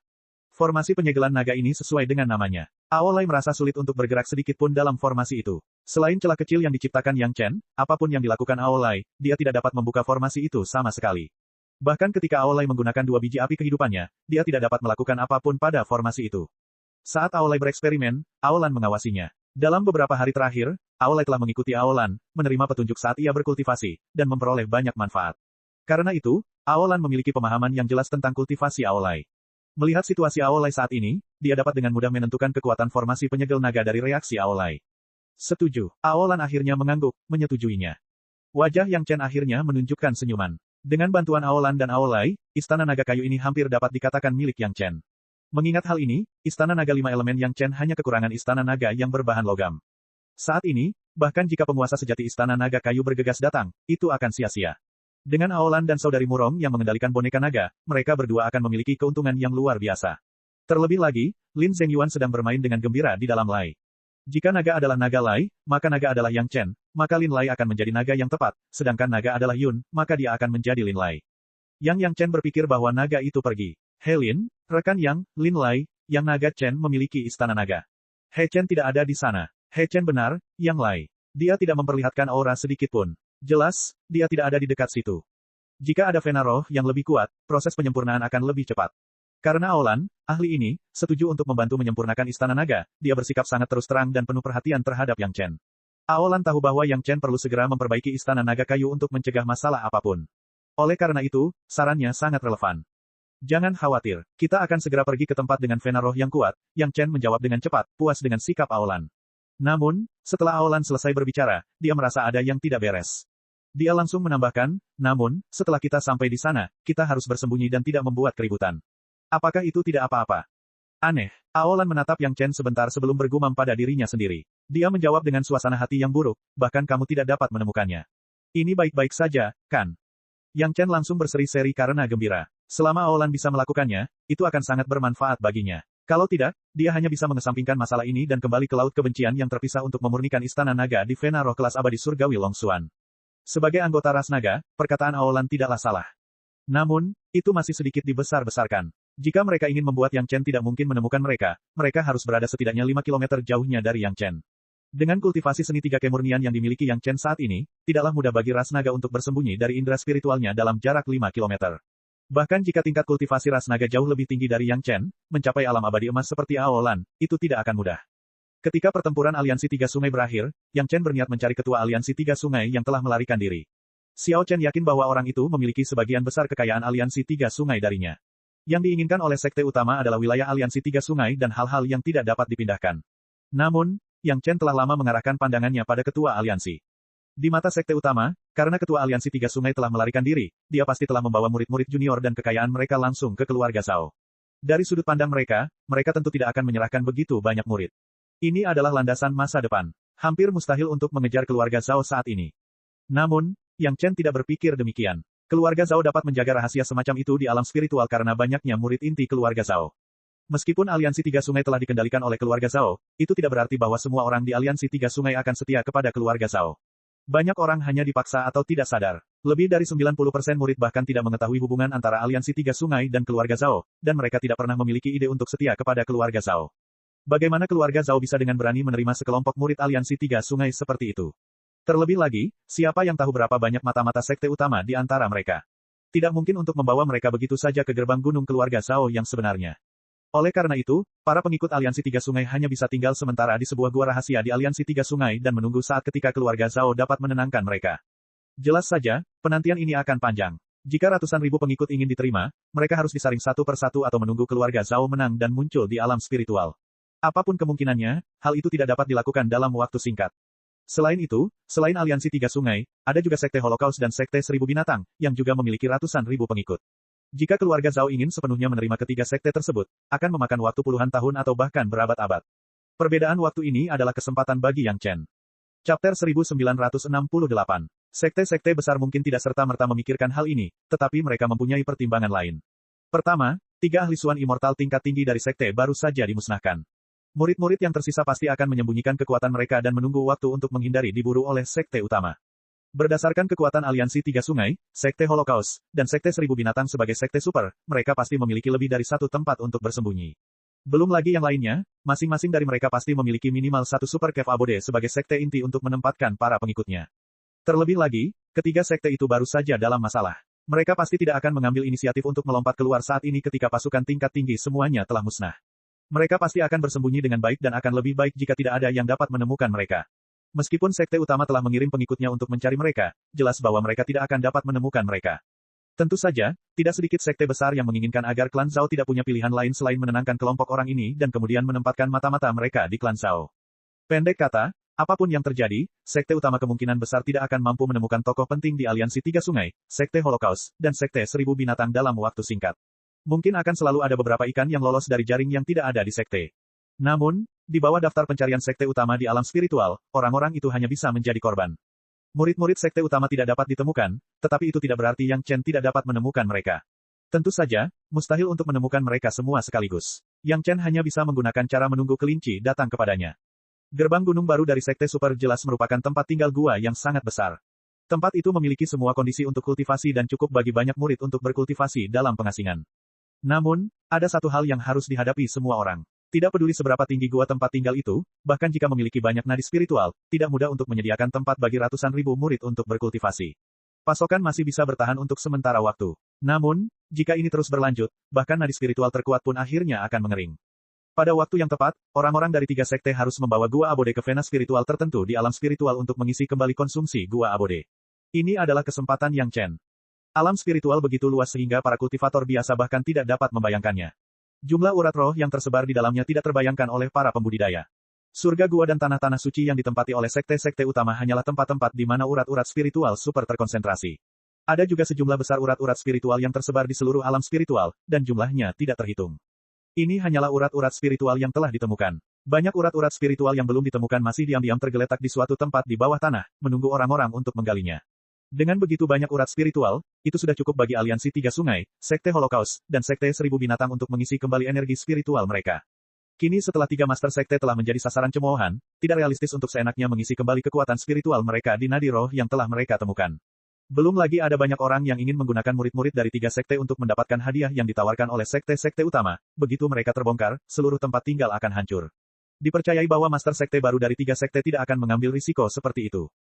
Formasi penyegelan naga ini sesuai dengan namanya. Aolai merasa sulit untuk bergerak sedikit pun dalam formasi itu. Selain celah kecil yang diciptakan Yang Chen, apapun yang dilakukan Aolai, dia tidak dapat membuka formasi itu sama sekali. Bahkan ketika Aolai menggunakan 2 biji api kehidupannya, dia tidak dapat melakukan apapun pada formasi itu. Saat Aolai bereksperimen, Aolan mengawasinya. Dalam beberapa hari terakhir, Aolai telah mengikuti Aolan, menerima petunjuk saat ia berkultivasi, dan memperoleh banyak manfaat. Karena itu, Aolan memiliki pemahaman yang jelas tentang kultivasi Aolai. Melihat situasi Aolai saat ini, dia dapat dengan mudah menentukan kekuatan formasi penyegel naga dari reaksi Aolai. Setuju. Aolan akhirnya mengangguk, menyetujuinya. Wajah Yang Chen akhirnya menunjukkan senyuman. Dengan bantuan Aolan dan Aolai, istana naga kayu ini hampir dapat dikatakan milik Yang Chen. Mengingat hal ini, istana naga 5 elemen Yang Chen hanya kekurangan istana naga yang berbahan logam. Saat ini, bahkan jika penguasa sejati istana naga kayu bergegas datang, itu akan sia-sia. Dengan Aolan dan saudari Murong yang mengendalikan boneka naga, mereka berdua akan memiliki keuntungan yang luar biasa. Terlebih lagi, Lin Zhengyuan sedang bermain dengan gembira di dalam Lai. Jika naga adalah naga Lai, maka naga adalah Yang Chen, maka Lin Lai akan menjadi naga yang tepat, sedangkan naga adalah Yun, maka dia akan menjadi Lin Lai. Yang Chen berpikir bahwa naga itu pergi. He Lin, rekan Yang, Lin Lai, yang naga Chen memiliki istana naga. He Chen tidak ada di sana. He Chen benar, Yang Lai. Dia tidak memperlihatkan aura sedikit pun. Jelas, dia tidak ada di dekat situ. Jika ada Vena Roh yang lebih kuat, proses penyempurnaan akan lebih cepat. Karena Aolan, ahli ini, setuju untuk membantu menyempurnakan istana naga, dia bersikap sangat terus terang dan penuh perhatian terhadap Yang Chen. Aolan tahu bahwa Yang Chen perlu segera memperbaiki istana naga kayu untuk mencegah masalah apapun. Oleh karena itu, sarannya sangat relevan. Jangan khawatir, kita akan segera pergi ke tempat dengan Vena Roh yang kuat, Yang Chen menjawab dengan cepat, puas dengan sikap Aolan. Namun, setelah Aolan selesai berbicara, dia merasa ada yang tidak beres. Dia langsung menambahkan, namun, setelah kita sampai di sana, kita harus bersembunyi dan tidak membuat keributan. Apakah itu tidak apa-apa? Aneh. Aolan menatap Yang Chen sebentar sebelum bergumam pada dirinya sendiri. Dia menjawab dengan suasana hati yang buruk, bahkan kamu tidak dapat menemukannya. Ini baik-baik saja, kan? Yang Chen langsung berseri-seri karena gembira. Selama Aolan bisa melakukannya, itu akan sangat bermanfaat baginya. Kalau tidak, dia hanya bisa mengesampingkan masalah ini dan kembali ke laut kebencian yang terpisah untuk memurnikan istana naga di Vena Roh kelas abadi surgawi Longxuan. Sebagai anggota ras naga, perkataan Aolan tidaklah salah. Namun, itu masih sedikit dibesar-besarkan. Jika mereka ingin membuat Yang Chen tidak mungkin menemukan mereka, mereka harus berada setidaknya 5 km jauhnya dari Yang Chen. Dengan kultivasi seni 3 kemurnian yang dimiliki Yang Chen saat ini, tidaklah mudah bagi ras naga untuk bersembunyi dari indera spiritualnya dalam jarak 5 km. Bahkan jika tingkat kultivasi ras naga jauh lebih tinggi dari Yang Chen, mencapai alam abadi emas seperti Aolan, itu tidak akan mudah. Ketika pertempuran Aliansi Tiga Sungai berakhir, Yang Chen berniat mencari ketua Aliansi Tiga Sungai yang telah melarikan diri. Xiao Chen yakin bahwa orang itu memiliki sebagian besar kekayaan Aliansi Tiga Sungai darinya. Yang diinginkan oleh sekte utama adalah wilayah Aliansi Tiga Sungai dan hal-hal yang tidak dapat dipindahkan. Namun, Yang Chen telah lama mengarahkan pandangannya pada ketua aliansi. Di mata sekte utama, karena ketua aliansi Tiga Sungai telah melarikan diri, dia pasti telah membawa murid-murid junior dan kekayaan mereka langsung ke keluarga Zhao. Dari sudut pandang mereka, mereka tentu tidak akan menyerahkan begitu banyak murid. Ini adalah landasan masa depan. Hampir mustahil untuk mengejar keluarga Zhao saat ini. Namun, Yang Chen tidak berpikir demikian. Keluarga Zhao dapat menjaga rahasia semacam itu di alam spiritual karena banyaknya murid inti keluarga Zhao. Meskipun Aliansi Tiga Sungai telah dikendalikan oleh keluarga Zhao, itu tidak berarti bahwa semua orang di Aliansi Tiga Sungai akan setia kepada keluarga Zhao. Banyak orang hanya dipaksa atau tidak sadar. Lebih dari 90% murid bahkan tidak mengetahui hubungan antara Aliansi Tiga Sungai dan keluarga Zhao, dan mereka tidak pernah memiliki ide untuk setia kepada keluarga Zhao. Bagaimana keluarga Zhao bisa dengan berani menerima sekelompok murid Aliansi Tiga Sungai seperti itu? Terlebih lagi, siapa yang tahu berapa banyak mata-mata sekte utama di antara mereka? Tidak mungkin untuk membawa mereka begitu saja ke gerbang gunung keluarga Zhao yang sebenarnya. Oleh karena itu, para pengikut Aliansi Tiga Sungai hanya bisa tinggal sementara di sebuah gua rahasia di Aliansi Tiga Sungai dan menunggu saat ketika keluarga Zhao dapat menenangkan mereka. Jelas saja, penantian ini akan panjang. Jika ratusan ribu pengikut ingin diterima, mereka harus disaring satu persatu atau menunggu keluarga Zhao menang dan muncul di alam spiritual. Apapun kemungkinannya, hal itu tidak dapat dilakukan dalam waktu singkat. Selain itu, selain aliansi tiga sungai, ada juga sekte Holocaust dan sekte seribu binatang, yang juga memiliki ratusan ribu pengikut. Jika keluarga Zhao ingin sepenuhnya menerima ketiga sekte tersebut, akan memakan waktu puluhan tahun atau bahkan berabad-abad. Perbedaan waktu ini adalah kesempatan bagi Yang Chen. Chapter 1968. Sekte-sekte besar mungkin tidak serta-merta memikirkan hal ini, tetapi mereka mempunyai pertimbangan lain. Pertama, 3 ahli Suan immortal tingkat tinggi dari sekte baru saja dimusnahkan. Murid-murid yang tersisa pasti akan menyembunyikan kekuatan mereka dan menunggu waktu untuk menghindari diburu oleh sekte utama. Berdasarkan kekuatan aliansi tiga sungai, sekte Holocaust, dan sekte seribu binatang sebagai sekte super, mereka pasti memiliki lebih dari satu tempat untuk bersembunyi. Belum lagi yang lainnya, masing-masing dari mereka pasti memiliki minimal satu super cave abode sebagai sekte inti untuk menempatkan para pengikutnya. Terlebih lagi, ketiga sekte itu baru saja dalam masalah. Mereka pasti tidak akan mengambil inisiatif untuk melompat keluar saat ini ketika pasukan tingkat tinggi semuanya telah musnah. Mereka pasti akan bersembunyi dengan baik dan akan lebih baik jika tidak ada yang dapat menemukan mereka. Meskipun sekte utama telah mengirim pengikutnya untuk mencari mereka, jelas bahwa mereka tidak akan dapat menemukan mereka. Tentu saja, tidak sedikit sekte besar yang menginginkan agar klan Zhao tidak punya pilihan lain selain menenangkan kelompok orang ini dan kemudian menempatkan mata-mata mereka di klan Zhao. Pendek kata, apapun yang terjadi, sekte utama kemungkinan besar tidak akan mampu menemukan tokoh penting di aliansi tiga sungai, sekte Holocaust, dan sekte seribu binatang dalam waktu singkat. Mungkin akan selalu ada beberapa ikan yang lolos dari jaring yang tidak ada di sekte. Namun, di bawah daftar pencarian sekte utama di alam spiritual, orang-orang itu hanya bisa menjadi korban. Murid-murid sekte utama tidak dapat ditemukan, tetapi itu tidak berarti Yang Chen tidak dapat menemukan mereka. Tentu saja, mustahil untuk menemukan mereka semua sekaligus. Yang Chen hanya bisa menggunakan cara menunggu kelinci datang kepadanya. Gerbang gunung baru dari sekte super jelas merupakan tempat tinggal gua yang sangat besar. Tempat itu memiliki semua kondisi untuk kultivasi dan cukup bagi banyak murid untuk berkultivasi dalam pengasingan. Namun, ada satu hal yang harus dihadapi semua orang. Tidak peduli seberapa tinggi gua tempat tinggal itu, bahkan jika memiliki banyak nadi spiritual, tidak mudah untuk menyediakan tempat bagi ratusan ribu murid untuk berkultivasi. Pasokan masih bisa bertahan untuk sementara waktu. Namun, jika ini terus berlanjut, bahkan nadi spiritual terkuat pun akhirnya akan mengering. Pada waktu yang tepat, orang-orang dari tiga sekte harus membawa gua abode ke vena spiritual tertentu di alam spiritual untuk mengisi kembali konsumsi gua abode. Ini adalah kesempatan Yang Chen. Alam spiritual begitu luas sehingga para kultivator biasa bahkan tidak dapat membayangkannya. Jumlah urat roh yang tersebar di dalamnya tidak terbayangkan oleh para pembudidaya. Surga gua dan tanah-tanah suci yang ditempati oleh sekte-sekte utama hanyalah tempat-tempat di mana urat-urat spiritual super terkonsentrasi. Ada juga sejumlah besar urat-urat spiritual yang tersebar di seluruh alam spiritual, dan jumlahnya tidak terhitung. Ini hanyalah urat-urat spiritual yang telah ditemukan. Banyak urat-urat spiritual yang belum ditemukan masih diam-diam tergeletak di suatu tempat di bawah tanah, menunggu orang-orang untuk menggalinya. Dengan begitu banyak urat spiritual, itu sudah cukup bagi aliansi tiga sungai, sekte Holocaust, dan sekte seribu binatang untuk mengisi kembali energi spiritual mereka. Kini setelah tiga master sekte telah menjadi sasaran cemoohan, tidak realistis untuk seenaknya mengisi kembali kekuatan spiritual mereka di nadi roh yang telah mereka temukan. Belum lagi ada banyak orang yang ingin menggunakan murid-murid dari tiga sekte untuk mendapatkan hadiah yang ditawarkan oleh sekte-sekte utama. Begitu mereka terbongkar, seluruh tempat tinggal akan hancur. Dipercayai bahwa master sekte baru dari tiga sekte tidak akan mengambil risiko seperti itu.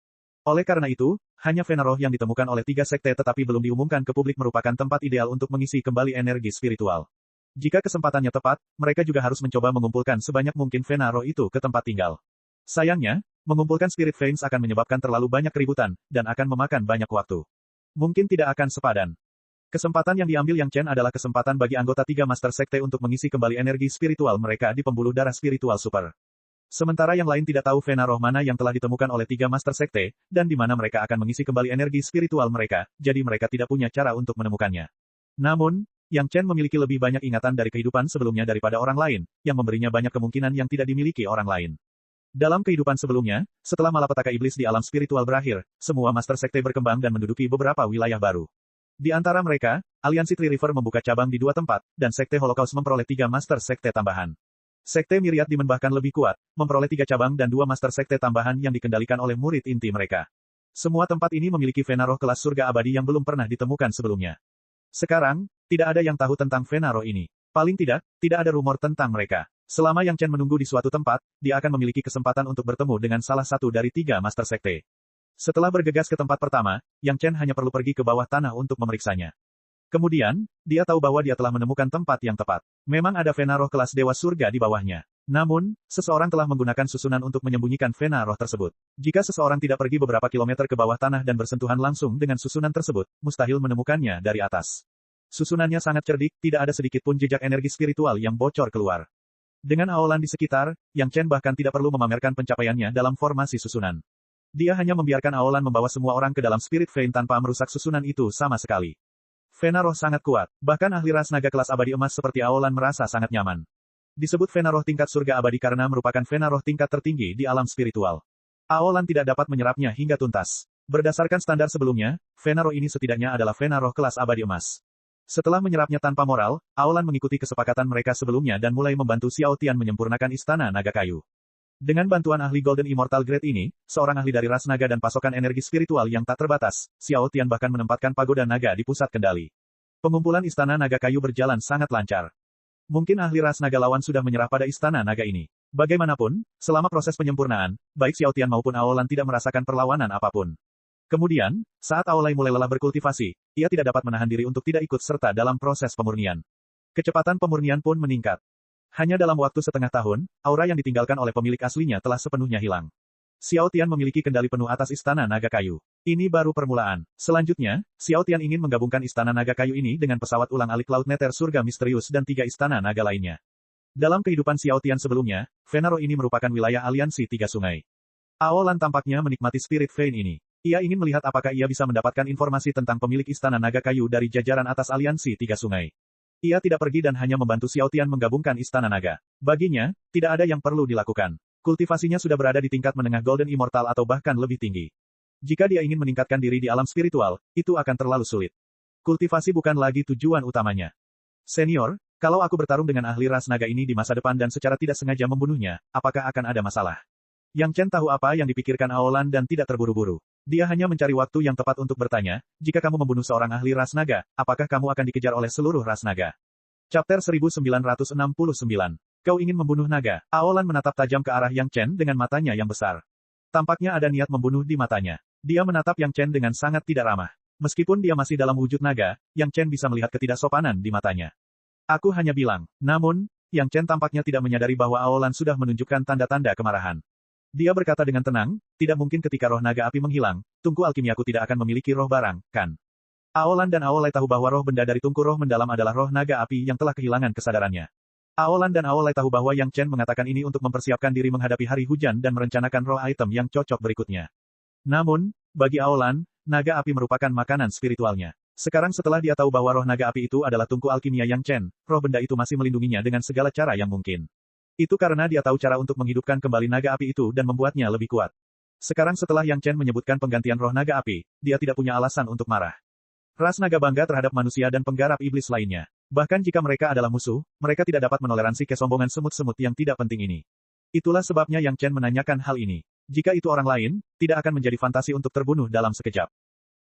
Oleh karena itu, hanya vena roh yang ditemukan oleh tiga sekte tetapi belum diumumkan ke publik merupakan tempat ideal untuk mengisi kembali energi spiritual. Jika kesempatannya tepat, mereka juga harus mencoba mengumpulkan sebanyak mungkin vena roh itu ke tempat tinggal. Sayangnya, mengumpulkan spirit veins akan menyebabkan terlalu banyak keributan, dan akan memakan banyak waktu. Mungkin tidak akan sepadan. Kesempatan yang diambil Yang Chen adalah kesempatan bagi anggota tiga master sekte untuk mengisi kembali energi spiritual mereka di pembuluh darah spiritual super. Sementara yang lain tidak tahu vena roh mana yang telah ditemukan oleh tiga master sekte, dan di mana mereka akan mengisi kembali energi spiritual mereka, jadi mereka tidak punya cara untuk menemukannya. Namun, Yang Chen memiliki lebih banyak ingatan dari kehidupan sebelumnya daripada orang lain, yang memberinya banyak kemungkinan yang tidak dimiliki orang lain. Dalam kehidupan sebelumnya, setelah malapetaka iblis di alam spiritual berakhir, semua master sekte berkembang dan menduduki beberapa wilayah baru. Di antara mereka, aliansi Three River membuka cabang di 2 tempat, dan sekte Holocaust memperoleh 3 master sekte tambahan. Sekte Myriad Demon bahkan lebih kuat, memperoleh 3 cabang dan 2 master sekte tambahan yang dikendalikan oleh murid inti mereka. Semua tempat ini memiliki vena roh kelas surga abadi yang belum pernah ditemukan sebelumnya. Sekarang, tidak ada yang tahu tentang vena roh ini. Paling tidak, tidak ada rumor tentang mereka. Selama Yang Chen menunggu di suatu tempat, dia akan memiliki kesempatan untuk bertemu dengan salah satu dari 3 master sekte. Setelah bergegas ke tempat pertama, Yang Chen hanya perlu pergi ke bawah tanah untuk memeriksanya. Kemudian, dia tahu bahwa dia telah menemukan tempat yang tepat. Memang ada vena roh kelas dewa surga di bawahnya. Namun, seseorang telah menggunakan susunan untuk menyembunyikan vena roh tersebut. Jika seseorang tidak pergi beberapa kilometer ke bawah tanah dan bersentuhan langsung dengan susunan tersebut, mustahil menemukannya dari atas. Susunannya sangat cerdik, tidak ada sedikit pun jejak energi spiritual yang bocor keluar. Dengan awalan di sekitar, Yang Chen bahkan tidak perlu memamerkan pencapaiannya dalam formasi susunan. Dia hanya membiarkan Aolan membawa semua orang ke dalam Spirit Vein tanpa merusak susunan itu sama sekali. Vena Roh sangat kuat, bahkan ahli ras naga kelas abadi emas seperti Aolan merasa sangat nyaman. Disebut Vena Roh tingkat surga abadi karena merupakan Vena Roh tingkat tertinggi di alam spiritual. Aolan tidak dapat menyerapnya hingga tuntas. Berdasarkan standar sebelumnya, Vena Roh ini setidaknya adalah Vena Roh kelas abadi emas. Setelah menyerapnya tanpa moral, Aolan mengikuti kesepakatan mereka sebelumnya dan mulai membantu Xiao Tian menyempurnakan istana naga kayu. Dengan bantuan ahli Golden Immortal Grade ini, seorang ahli dari ras naga dan pasokan energi spiritual yang tak terbatas, Xiao Tian bahkan menempatkan pagoda naga di pusat kendali. Pengumpulan istana naga kayu berjalan sangat lancar. Mungkin ahli ras naga lawan sudah menyerah pada istana naga ini. Bagaimanapun, selama proses penyempurnaan, baik Xiao Tian maupun Aolan tidak merasakan perlawanan apapun. Kemudian, saat Aolai mulai lelah berkultivasi, ia tidak dapat menahan diri untuk tidak ikut serta dalam proses pemurnian. Kecepatan pemurnian pun meningkat. Hanya dalam waktu setengah tahun, aura yang ditinggalkan oleh pemilik aslinya telah sepenuhnya hilang. Xiao Tian memiliki kendali penuh atas istana naga kayu. Ini baru permulaan. Selanjutnya, Xiao Tian ingin menggabungkan istana naga kayu ini dengan pesawat ulang-alik Laut Nether Surga Misterius dan 3 istana naga lainnya. Dalam kehidupan Xiao Tian sebelumnya, Vena Roh ini merupakan wilayah aliansi 3 sungai. Aolan tampaknya menikmati Spirit Vein ini. Ia ingin melihat apakah ia bisa mendapatkan informasi tentang pemilik istana naga kayu dari jajaran atas aliansi 3 sungai. Ia tidak pergi dan hanya membantu Xiao Tian menggabungkan istana naga. Baginya, tidak ada yang perlu dilakukan. Kultivasinya sudah berada di tingkat menengah Golden Immortal atau bahkan lebih tinggi. Jika dia ingin meningkatkan diri di alam spiritual, itu akan terlalu sulit. Kultivasi bukan lagi tujuan utamanya. Senior, kalau aku bertarung dengan ahli ras naga ini di masa depan dan secara tidak sengaja membunuhnya, apakah akan ada masalah? Yang Chen tahu apa yang dipikirkan Aolan dan tidak terburu-buru. Dia hanya mencari waktu yang tepat untuk bertanya, jika kamu membunuh seorang ahli ras naga, apakah kamu akan dikejar oleh seluruh ras naga? Chapter 1969. Kau ingin membunuh naga? Aolan menatap tajam ke arah Yang Chen dengan matanya yang besar. Tampaknya ada niat membunuh di matanya. Dia menatap Yang Chen dengan sangat tidak ramah. Meskipun dia masih dalam wujud naga, Yang Chen bisa melihat ketidaksopanan di matanya. Aku hanya bilang. Namun, Yang Chen tampaknya tidak menyadari bahwa Aolan sudah menunjukkan tanda-tanda kemarahan. Dia berkata dengan tenang, tidak mungkin ketika roh naga api menghilang, tungku alkimiaku tidak akan memiliki roh barang, kan? Aolan dan Aolai tahu bahwa roh benda dari tungku roh mendalam adalah roh naga api yang telah kehilangan kesadarannya. Aolan dan Aolai tahu bahwa Yang Chen mengatakan ini untuk mempersiapkan diri menghadapi hari hujan dan merencanakan roh item yang cocok berikutnya. Namun, bagi Aolan, naga api merupakan makanan spiritualnya. Sekarang setelah dia tahu bahwa roh naga api itu adalah tungku alkimia Yang Chen, roh benda itu masih melindunginya dengan segala cara yang mungkin. Itu karena dia tahu cara untuk menghidupkan kembali naga api itu dan membuatnya lebih kuat. Sekarang setelah Yang Chen menyebutkan penggantian roh naga api, dia tidak punya alasan untuk marah. Ras naga bangga terhadap manusia dan penggarap iblis lainnya. Bahkan jika mereka adalah musuh, mereka tidak dapat menoleransi kesombongan semut-semut yang tidak penting ini. Itulah sebabnya Yang Chen menanyakan hal ini. Jika itu orang lain, tidak akan menjadi fantasi untuk terbunuh dalam sekejap.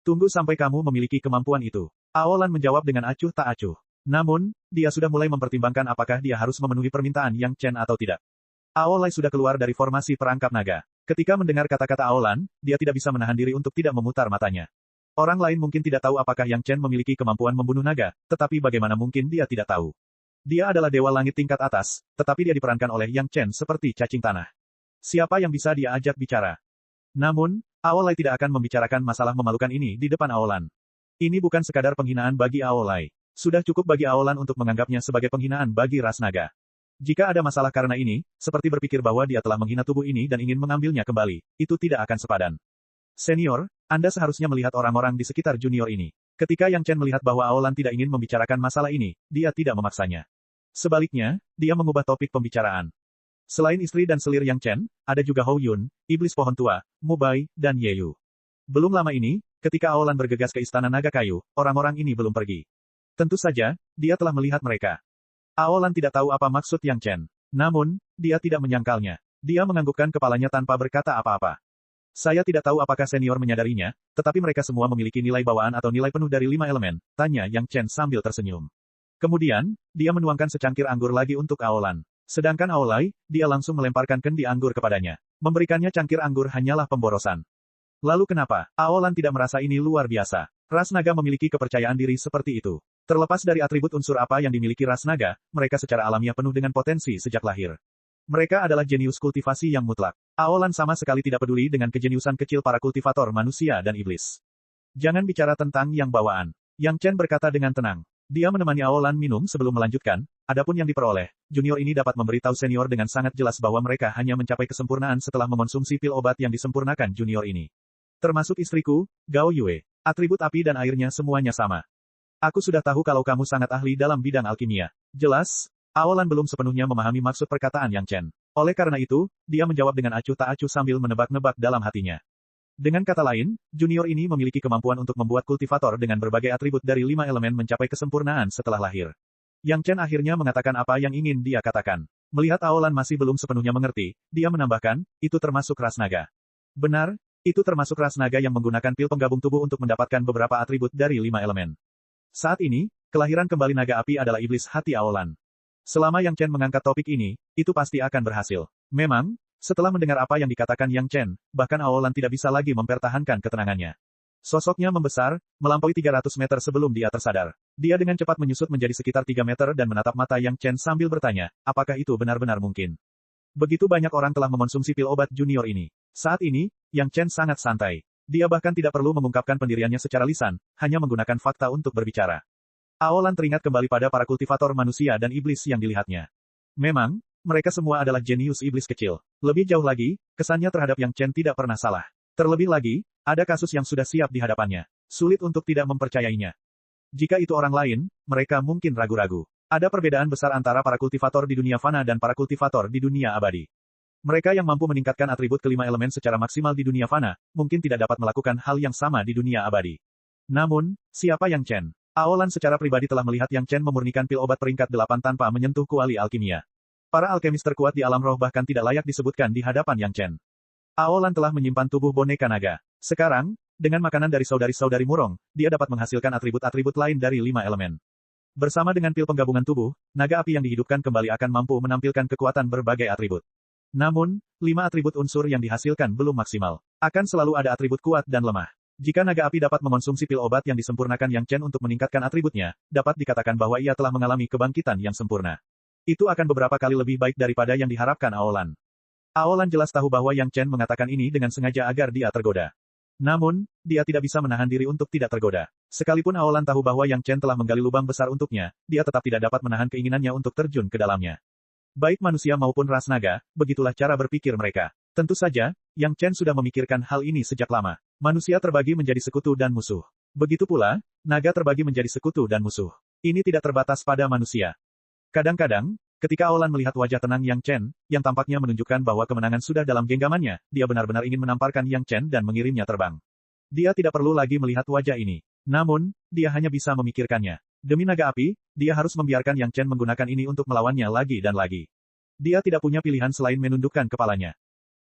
Tunggu sampai kamu memiliki kemampuan itu. Aolan menjawab dengan acuh tak acuh. Namun, dia sudah mulai mempertimbangkan apakah dia harus memenuhi permintaan Yang Chen atau tidak. Aolai sudah keluar dari formasi perangkap naga. Ketika mendengar kata-kata Aolan, dia tidak bisa menahan diri untuk tidak memutar matanya. Orang lain mungkin tidak tahu apakah Yang Chen memiliki kemampuan membunuh naga, tetapi bagaimana mungkin dia tidak tahu. Dia adalah dewa langit tingkat atas, tetapi dia diperankan oleh Yang Chen seperti cacing tanah. Siapa yang bisa dia ajak bicara? Namun, Aolai tidak akan membicarakan masalah memalukan ini di depan Aolan. Ini bukan sekadar penghinaan bagi Aolai. Sudah cukup bagi Aolan untuk menganggapnya sebagai penghinaan bagi ras naga. Jika ada masalah karena ini, seperti berpikir bahwa dia telah menghina tubuh ini dan ingin mengambilnya kembali, itu tidak akan sepadan. Senior, Anda seharusnya melihat orang-orang di sekitar junior ini. Ketika Yang Chen melihat bahwa Aolan tidak ingin membicarakan masalah ini, dia tidak memaksanya. Sebaliknya, dia mengubah topik pembicaraan. Selain istri dan selir Yang Chen, ada juga Hou Yun, iblis pohon tua, Mubai, dan Ye Yu. Belum lama ini, ketika Aolan bergegas ke istana naga kayu, orang-orang ini belum pergi. Tentu saja, dia telah melihat mereka. Aolan tidak tahu apa maksud Yang Chen. Namun, dia tidak menyangkalnya. Dia menganggukkan kepalanya tanpa berkata apa-apa. Saya tidak tahu apakah senior menyadarinya, tetapi mereka semua memiliki nilai bawaan atau nilai penuh dari 5 elemen, tanya Yang Chen sambil tersenyum. Kemudian, dia menuangkan secangkir anggur lagi untuk Aolan. Sedangkan Aolai, dia langsung melemparkan kendi anggur kepadanya. Memberikannya cangkir anggur hanyalah pemborosan. Lalu kenapa? Aolan tidak merasa ini luar biasa. Ras naga memiliki kepercayaan diri seperti itu. Terlepas dari atribut unsur apa yang dimiliki ras naga, mereka secara alamiah penuh dengan potensi sejak lahir. Mereka adalah jenius kultivasi yang mutlak. Aolan sama sekali tidak peduli dengan kejeniusan kecil para kultivator manusia dan iblis. Jangan bicara tentang yang bawaan. Yang Chen berkata dengan tenang. Dia menemani Aolan minum sebelum melanjutkan, adapun yang diperoleh, junior ini dapat memberitahu senior dengan sangat jelas bahwa mereka hanya mencapai kesempurnaan setelah mengonsumsi pil obat yang disempurnakan junior ini. Termasuk istriku, Gao Yue. Atribut api dan airnya semuanya sama. Aku sudah tahu kalau kamu sangat ahli dalam bidang alkimia. Jelas, Aolan belum sepenuhnya memahami maksud perkataan Yang Chen. Oleh karena itu, dia menjawab dengan acuh tak acuh sambil menebak-nebak dalam hatinya. Dengan kata lain, junior ini memiliki kemampuan untuk membuat kultivator dengan berbagai atribut dari 5 elemen mencapai kesempurnaan setelah lahir. Yang Chen akhirnya mengatakan apa yang ingin dia katakan. Melihat Aolan masih belum sepenuhnya mengerti, dia menambahkan, itu termasuk ras naga. Benar, itu termasuk ras naga yang menggunakan pil penggabung tubuh untuk mendapatkan beberapa atribut dari 5 elemen. Saat ini, kelahiran kembali naga api adalah iblis hati Aolan. Selama Yang Chen mengangkat topik ini, itu pasti akan berhasil. Memang, setelah mendengar apa yang dikatakan Yang Chen, bahkan Aolan tidak bisa lagi mempertahankan ketenangannya. Sosoknya membesar, melampaui 300 meter sebelum dia tersadar. Dia dengan cepat menyusut menjadi sekitar 3 meter dan menatap mata Yang Chen sambil bertanya, apakah itu benar-benar mungkin? Begitu banyak orang telah mengonsumsi pil obat junior ini. Saat ini, Yang Chen sangat santai. Dia bahkan tidak perlu mengungkapkan pendiriannya secara lisan, hanya menggunakan fakta untuk berbicara. Aolan teringat kembali pada para kultivator manusia dan iblis yang dilihatnya. Memang, mereka semua adalah jenius iblis kecil. Lebih jauh lagi, kesannya terhadap Yang Chen tidak pernah salah. Terlebih lagi, ada kasus yang sudah siap di hadapannya. Sulit untuk tidak mempercayainya. Jika itu orang lain, mereka mungkin ragu-ragu. Ada perbedaan besar antara para kultivator di dunia fana dan para kultivator di dunia abadi. Mereka yang mampu meningkatkan atribut kelima elemen secara maksimal di dunia fana, mungkin tidak dapat melakukan hal yang sama di dunia abadi. Namun, siapa Yang Chen? Aolan secara pribadi telah melihat Yang Chen memurnikan pil obat peringkat 8 tanpa menyentuh kuali alkimia. Para alkemis terkuat di alam roh bahkan tidak layak disebutkan di hadapan Yang Chen. Aolan telah menyimpan tubuh boneka naga. Sekarang, dengan makanan dari saudari-saudari murong, dia dapat menghasilkan atribut-atribut lain dari 5 elemen. Bersama dengan pil penggabungan tubuh, naga api yang dihidupkan kembali akan mampu menampilkan kekuatan berbagai atribut. Namun, 5 atribut unsur yang dihasilkan belum maksimal. Akan selalu ada atribut kuat dan lemah. Jika naga api dapat mengonsumsi pil obat yang disempurnakan Yang Chen untuk meningkatkan atributnya, dapat dikatakan bahwa ia telah mengalami kebangkitan yang sempurna. Itu akan beberapa kali lebih baik daripada yang diharapkan Aolan. Aolan jelas tahu bahwa Yang Chen mengatakan ini dengan sengaja agar dia tergoda. Namun, dia tidak bisa menahan diri untuk tidak tergoda. Sekalipun Aolan tahu bahwa Yang Chen telah menggali lubang besar untuknya, dia tetap tidak dapat menahan keinginannya untuk terjun ke dalamnya. Baik manusia maupun ras naga, begitulah cara berpikir mereka. Tentu saja, Yang Chen sudah memikirkan hal ini sejak lama. Manusia terbagi menjadi sekutu dan musuh. Begitu pula, naga terbagi menjadi sekutu dan musuh. Ini tidak terbatas pada manusia. Kadang-kadang, ketika Aolan melihat wajah tenang Yang Chen, yang tampaknya menunjukkan bahwa kemenangan sudah dalam genggamannya, dia benar-benar ingin menamparkan Yang Chen dan mengirimnya terbang. Dia tidak perlu lagi melihat wajah ini. Namun, dia hanya bisa memikirkannya. Demi naga api, dia harus membiarkan Yang Chen menggunakan ini untuk melawannya lagi dan lagi. Dia tidak punya pilihan selain menundukkan kepalanya.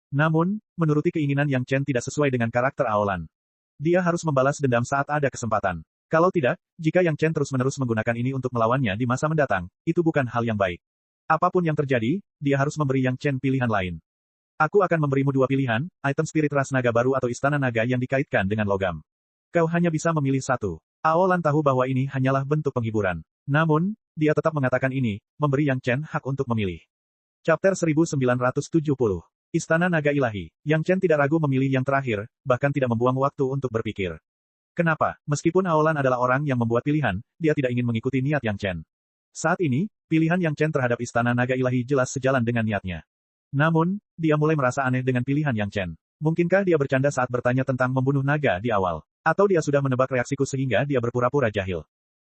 Namun, menuruti keinginan Yang Chen tidak sesuai dengan karakter Aolan. Dia harus membalas dendam saat ada kesempatan. Kalau tidak, jika Yang Chen terus-menerus menggunakan ini untuk melawannya di masa mendatang, itu bukan hal yang baik. Apapun yang terjadi, dia harus memberi Yang Chen pilihan lain. Aku akan memberimu 2 pilihan, item spirit ras naga baru atau istana naga yang dikaitkan dengan logam. Kau hanya bisa memilih satu. Aolan tahu bahwa ini hanyalah bentuk penghiburan. Namun, dia tetap mengatakan ini, memberi Yang Chen hak untuk memilih. Chapter 1970. Istana Naga Ilahi. Yang Chen tidak ragu memilih yang terakhir, bahkan tidak membuang waktu untuk berpikir. Kenapa? Meskipun Aolan adalah orang yang membuat pilihan, dia tidak ingin mengikuti niat Yang Chen. Saat ini, pilihan Yang Chen terhadap Istana Naga Ilahi jelas sejalan dengan niatnya. Namun, dia mulai merasa aneh dengan pilihan Yang Chen. Mungkinkah dia bercanda saat bertanya tentang membunuh naga di awal? Atau dia sudah menebak reaksiku sehingga dia berpura-pura jahil?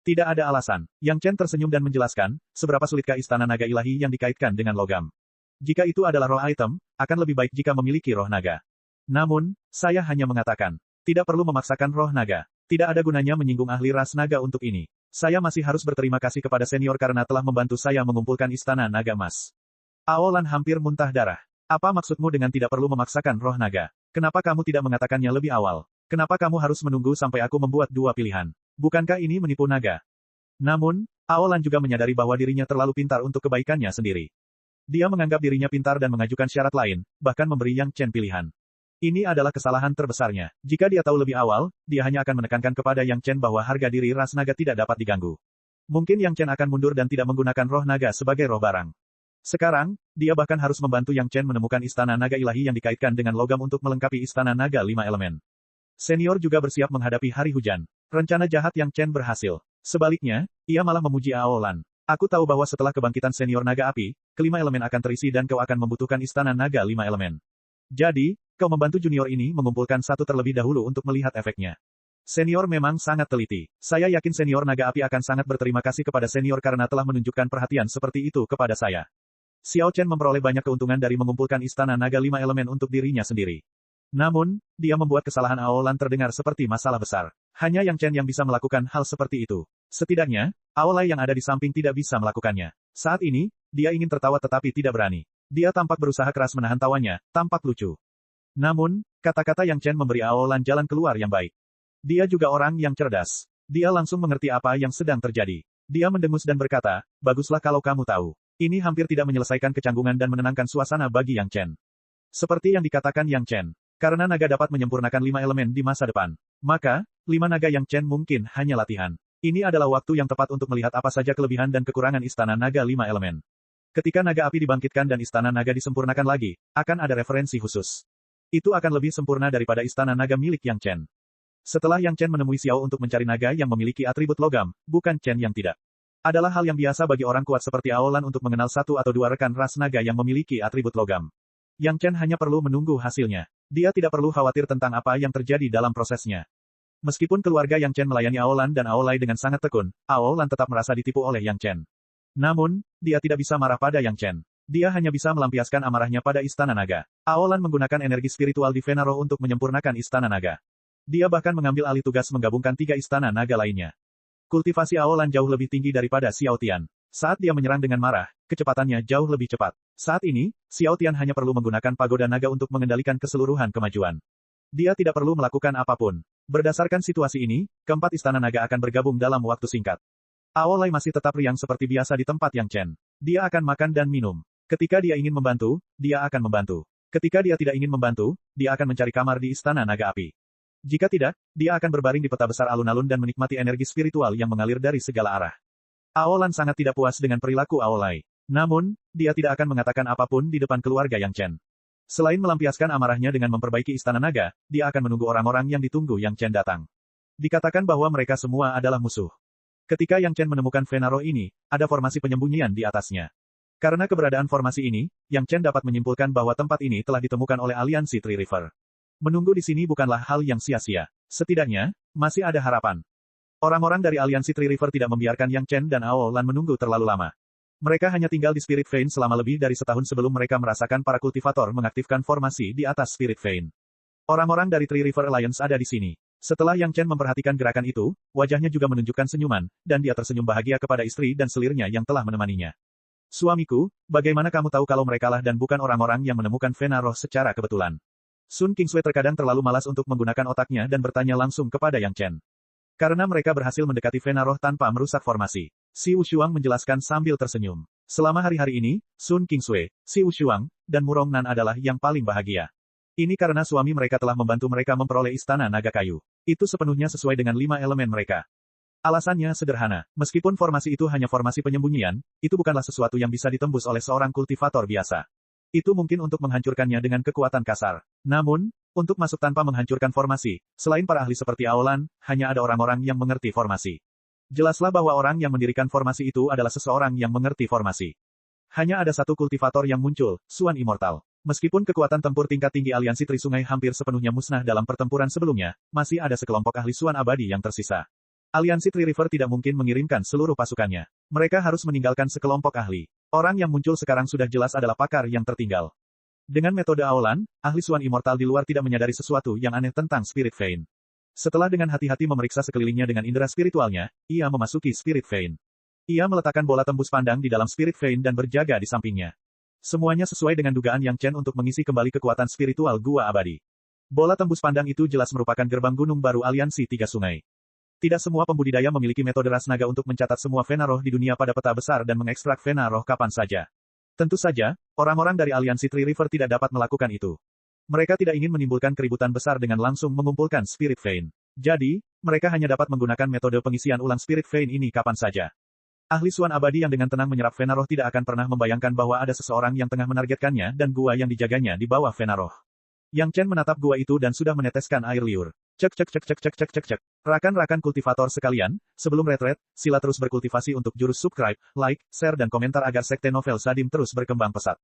Tidak ada alasan. Yang Chen tersenyum dan menjelaskan, seberapa sulitkah Istana Naga Ilahi yang dikaitkan dengan logam. Jika itu adalah roh item, akan lebih baik jika memiliki roh naga. Namun, saya hanya mengatakan, tidak perlu memaksakan roh naga. Tidak ada gunanya menyinggung ahli ras naga untuk ini. Saya masih harus berterima kasih kepada senior karena telah membantu saya mengumpulkan Istana Naga Emas. Aolan hampir muntah darah. Apa maksudmu dengan tidak perlu memaksakan roh naga? Kenapa kamu tidak mengatakannya lebih awal? Kenapa kamu harus menunggu sampai aku membuat 2 pilihan? Bukankah ini menipu naga? Namun, Aolan juga menyadari bahwa dirinya terlalu pintar untuk kebaikannya sendiri. Dia menganggap dirinya pintar dan mengajukan syarat lain, bahkan memberi Yang Chen pilihan. Ini adalah kesalahan terbesarnya. Jika dia tahu lebih awal, dia hanya akan menekankan kepada Yang Chen bahwa harga diri ras naga tidak dapat diganggu. Mungkin Yang Chen akan mundur dan tidak menggunakan roh naga sebagai roh barang. Sekarang, dia bahkan harus membantu Yang Chen menemukan Istana Naga Ilahi yang dikaitkan dengan logam untuk melengkapi Istana Naga 5 elemen. Senior juga bersiap menghadapi hari hujan. Rencana jahat Yang Chen berhasil. Sebaliknya, ia malah memuji Aolan. Aku tahu bahwa setelah kebangkitan senior naga api, kelima elemen akan terisi dan kau akan membutuhkan istana naga lima elemen. Jadi, kau membantu junior ini mengumpulkan satu terlebih dahulu untuk melihat efeknya. Senior memang sangat teliti. Saya yakin senior naga api akan sangat berterima kasih kepada senior karena telah menunjukkan perhatian seperti itu kepada saya. Xiao Chen memperoleh banyak keuntungan dari mengumpulkan istana naga lima elemen untuk dirinya sendiri. Namun, dia membuat kesalahan Aolan terdengar seperti masalah besar. Hanya Yang Chen yang bisa melakukan hal seperti itu. Setidaknya, Aolai yang ada di samping tidak bisa melakukannya. Saat ini, dia ingin tertawa tetapi tidak berani. Dia tampak berusaha keras menahan tawanya, tampak lucu. Namun, kata-kata Yang Chen memberi Aolan jalan keluar yang baik. Dia juga orang yang cerdas. Dia langsung mengerti apa yang sedang terjadi. Dia mendengus dan berkata, baguslah kalau kamu tahu. Ini hampir tidak menyelesaikan kecanggungan dan menenangkan suasana bagi Yang Chen. Seperti yang dikatakan Yang Chen. Karena naga dapat menyempurnakan 5 elemen di masa depan. Maka, 5 naga Yang Chen mungkin hanya latihan. Ini adalah waktu yang tepat untuk melihat apa saja kelebihan dan kekurangan istana naga 5 elemen. Ketika naga api dibangkitkan dan istana naga disempurnakan lagi, akan ada referensi khusus. Itu akan lebih sempurna daripada istana naga milik Yang Chen. Setelah Yang Chen menemui Xiao untuk mencari naga yang memiliki atribut logam, bukan Chen yang tidak. Adalah hal yang biasa bagi orang kuat seperti Aolan untuk mengenal satu atau dua rekan ras naga yang memiliki atribut logam. Yang Chen hanya perlu menunggu hasilnya. Dia tidak perlu khawatir tentang apa yang terjadi dalam prosesnya. Meskipun keluarga Yang Chen melayani Aolan dan Aolai dengan sangat tekun, Aolan tetap merasa ditipu oleh Yang Chen. Namun, dia tidak bisa marah pada Yang Chen. Dia hanya bisa melampiaskan amarahnya pada Istana Naga. Aolan menggunakan energi spiritual di Vena Roh untuk menyempurnakan Istana Naga. Dia bahkan mengambil alih tugas menggabungkan 3 Istana Naga lainnya. Kultivasi Aolan jauh lebih tinggi daripada Xiao Tian. Saat dia menyerang dengan marah, kecepatannya jauh lebih cepat. Saat ini, Xiao Tian hanya perlu menggunakan pagoda naga untuk mengendalikan keseluruhan kemajuan. Dia tidak perlu melakukan apapun. Berdasarkan situasi ini, keempat istana naga akan bergabung dalam waktu singkat. Aolai masih tetap riang seperti biasa di tempat Yang Chen. Dia akan makan dan minum. Ketika dia ingin membantu, dia akan membantu. Ketika dia tidak ingin membantu, dia akan mencari kamar di istana naga api. Jika tidak, dia akan berbaring di peta besar alun-alun dan menikmati energi spiritual yang mengalir dari segala arah. Aolan sangat tidak puas dengan perilaku Aolai. Namun, dia tidak akan mengatakan apapun di depan keluarga Yang Chen. Selain melampiaskan amarahnya dengan memperbaiki istana naga, dia akan menunggu orang-orang yang ditunggu Yang Chen datang. Dikatakan bahwa mereka semua adalah musuh. Ketika Yang Chen menemukan Vena Roh ini, ada formasi penyembunyian di atasnya. Karena keberadaan formasi ini, Yang Chen dapat menyimpulkan bahwa tempat ini telah ditemukan oleh aliansi Three River. Menunggu di sini bukanlah hal yang sia-sia. Setidaknya, masih ada harapan. Orang-orang dari aliansi Three River tidak membiarkan Yang Chen dan Aolan menunggu terlalu lama. Mereka hanya tinggal di Spirit Vein selama lebih dari setahun sebelum mereka merasakan para kultivator mengaktifkan formasi di atas Spirit Vein. Orang-orang dari Three River Alliance ada di sini. Setelah Yang Chen memperhatikan gerakan itu, wajahnya juga menunjukkan senyuman, dan dia tersenyum bahagia kepada istri dan selirnya yang telah menemaninya. Suamiku, bagaimana kamu tahu kalau merekalah dan bukan orang-orang yang menemukan Vena Roh secara kebetulan? Sun Kingsway terkadang terlalu malas untuk menggunakan otaknya dan bertanya langsung kepada Yang Chen. Karena mereka berhasil mendekati Vena Roh tanpa merusak formasi. Si Wushuang menjelaskan sambil tersenyum. Selama hari-hari ini, Sun Kingsway, Si Wushuang, dan Murong Nan adalah yang paling bahagia. Ini karena suami mereka telah membantu mereka memperoleh istana naga kayu. Itu sepenuhnya sesuai dengan 5 elemen mereka. Alasannya sederhana. Meskipun formasi itu hanya formasi penyembunyian, itu bukanlah sesuatu yang bisa ditembus oleh seorang kultivator biasa. Itu mungkin untuk menghancurkannya dengan kekuatan kasar. Namun, untuk masuk tanpa menghancurkan formasi, selain para ahli seperti Aolan, hanya ada orang-orang yang mengerti formasi. Jelaslah bahwa orang yang mendirikan formasi itu adalah seseorang yang mengerti formasi. Hanya ada satu kultivator yang muncul, Suan Immortal. Meskipun kekuatan tempur tingkat tinggi aliansi Trisungai hampir sepenuhnya musnah dalam pertempuran sebelumnya, masih ada sekelompok ahli Suan abadi yang tersisa. Aliansi Three River tidak mungkin mengirimkan seluruh pasukannya. Mereka harus meninggalkan sekelompok ahli. Orang yang muncul sekarang sudah jelas adalah pakar yang tertinggal. Dengan metode Aolan, ahli Suan Immortal di luar tidak menyadari sesuatu yang aneh tentang Spirit Vein. Setelah dengan hati-hati memeriksa sekelilingnya dengan indera spiritualnya, ia memasuki Spirit Vein. Ia meletakkan bola tembus pandang di dalam Spirit Vein dan berjaga di sampingnya. Semuanya sesuai dengan dugaan Yang Chen untuk mengisi kembali kekuatan spiritual Gua Abadi. Bola tembus pandang itu jelas merupakan gerbang gunung baru aliansi 3 sungai. Tidak semua pembudidaya memiliki metode ras naga untuk mencatat semua Vena Roh di dunia pada peta besar dan mengekstrak Vena Roh kapan saja. Tentu saja, orang-orang dari aliansi Three River tidak dapat melakukan itu. Mereka tidak ingin menimbulkan keributan besar dengan langsung mengumpulkan Spirit Vein. Jadi, mereka hanya dapat menggunakan metode pengisian ulang Spirit Vein ini kapan saja. Ahli Suan abadi yang dengan tenang menyerap Vena Roh tidak akan pernah membayangkan bahwa ada seseorang yang tengah menargetkannya dan gua yang dijaganya di bawah Vena Roh. Yang Chen menatap gua itu dan sudah meneteskan air liur. Cek cek cek cek cek cek cek cek. Rakan-rakan kultivator sekalian, sebelum retret, sila terus berkultivasi untuk jurus subscribe, like, share dan komentar agar sekte novel Sadim terus berkembang pesat.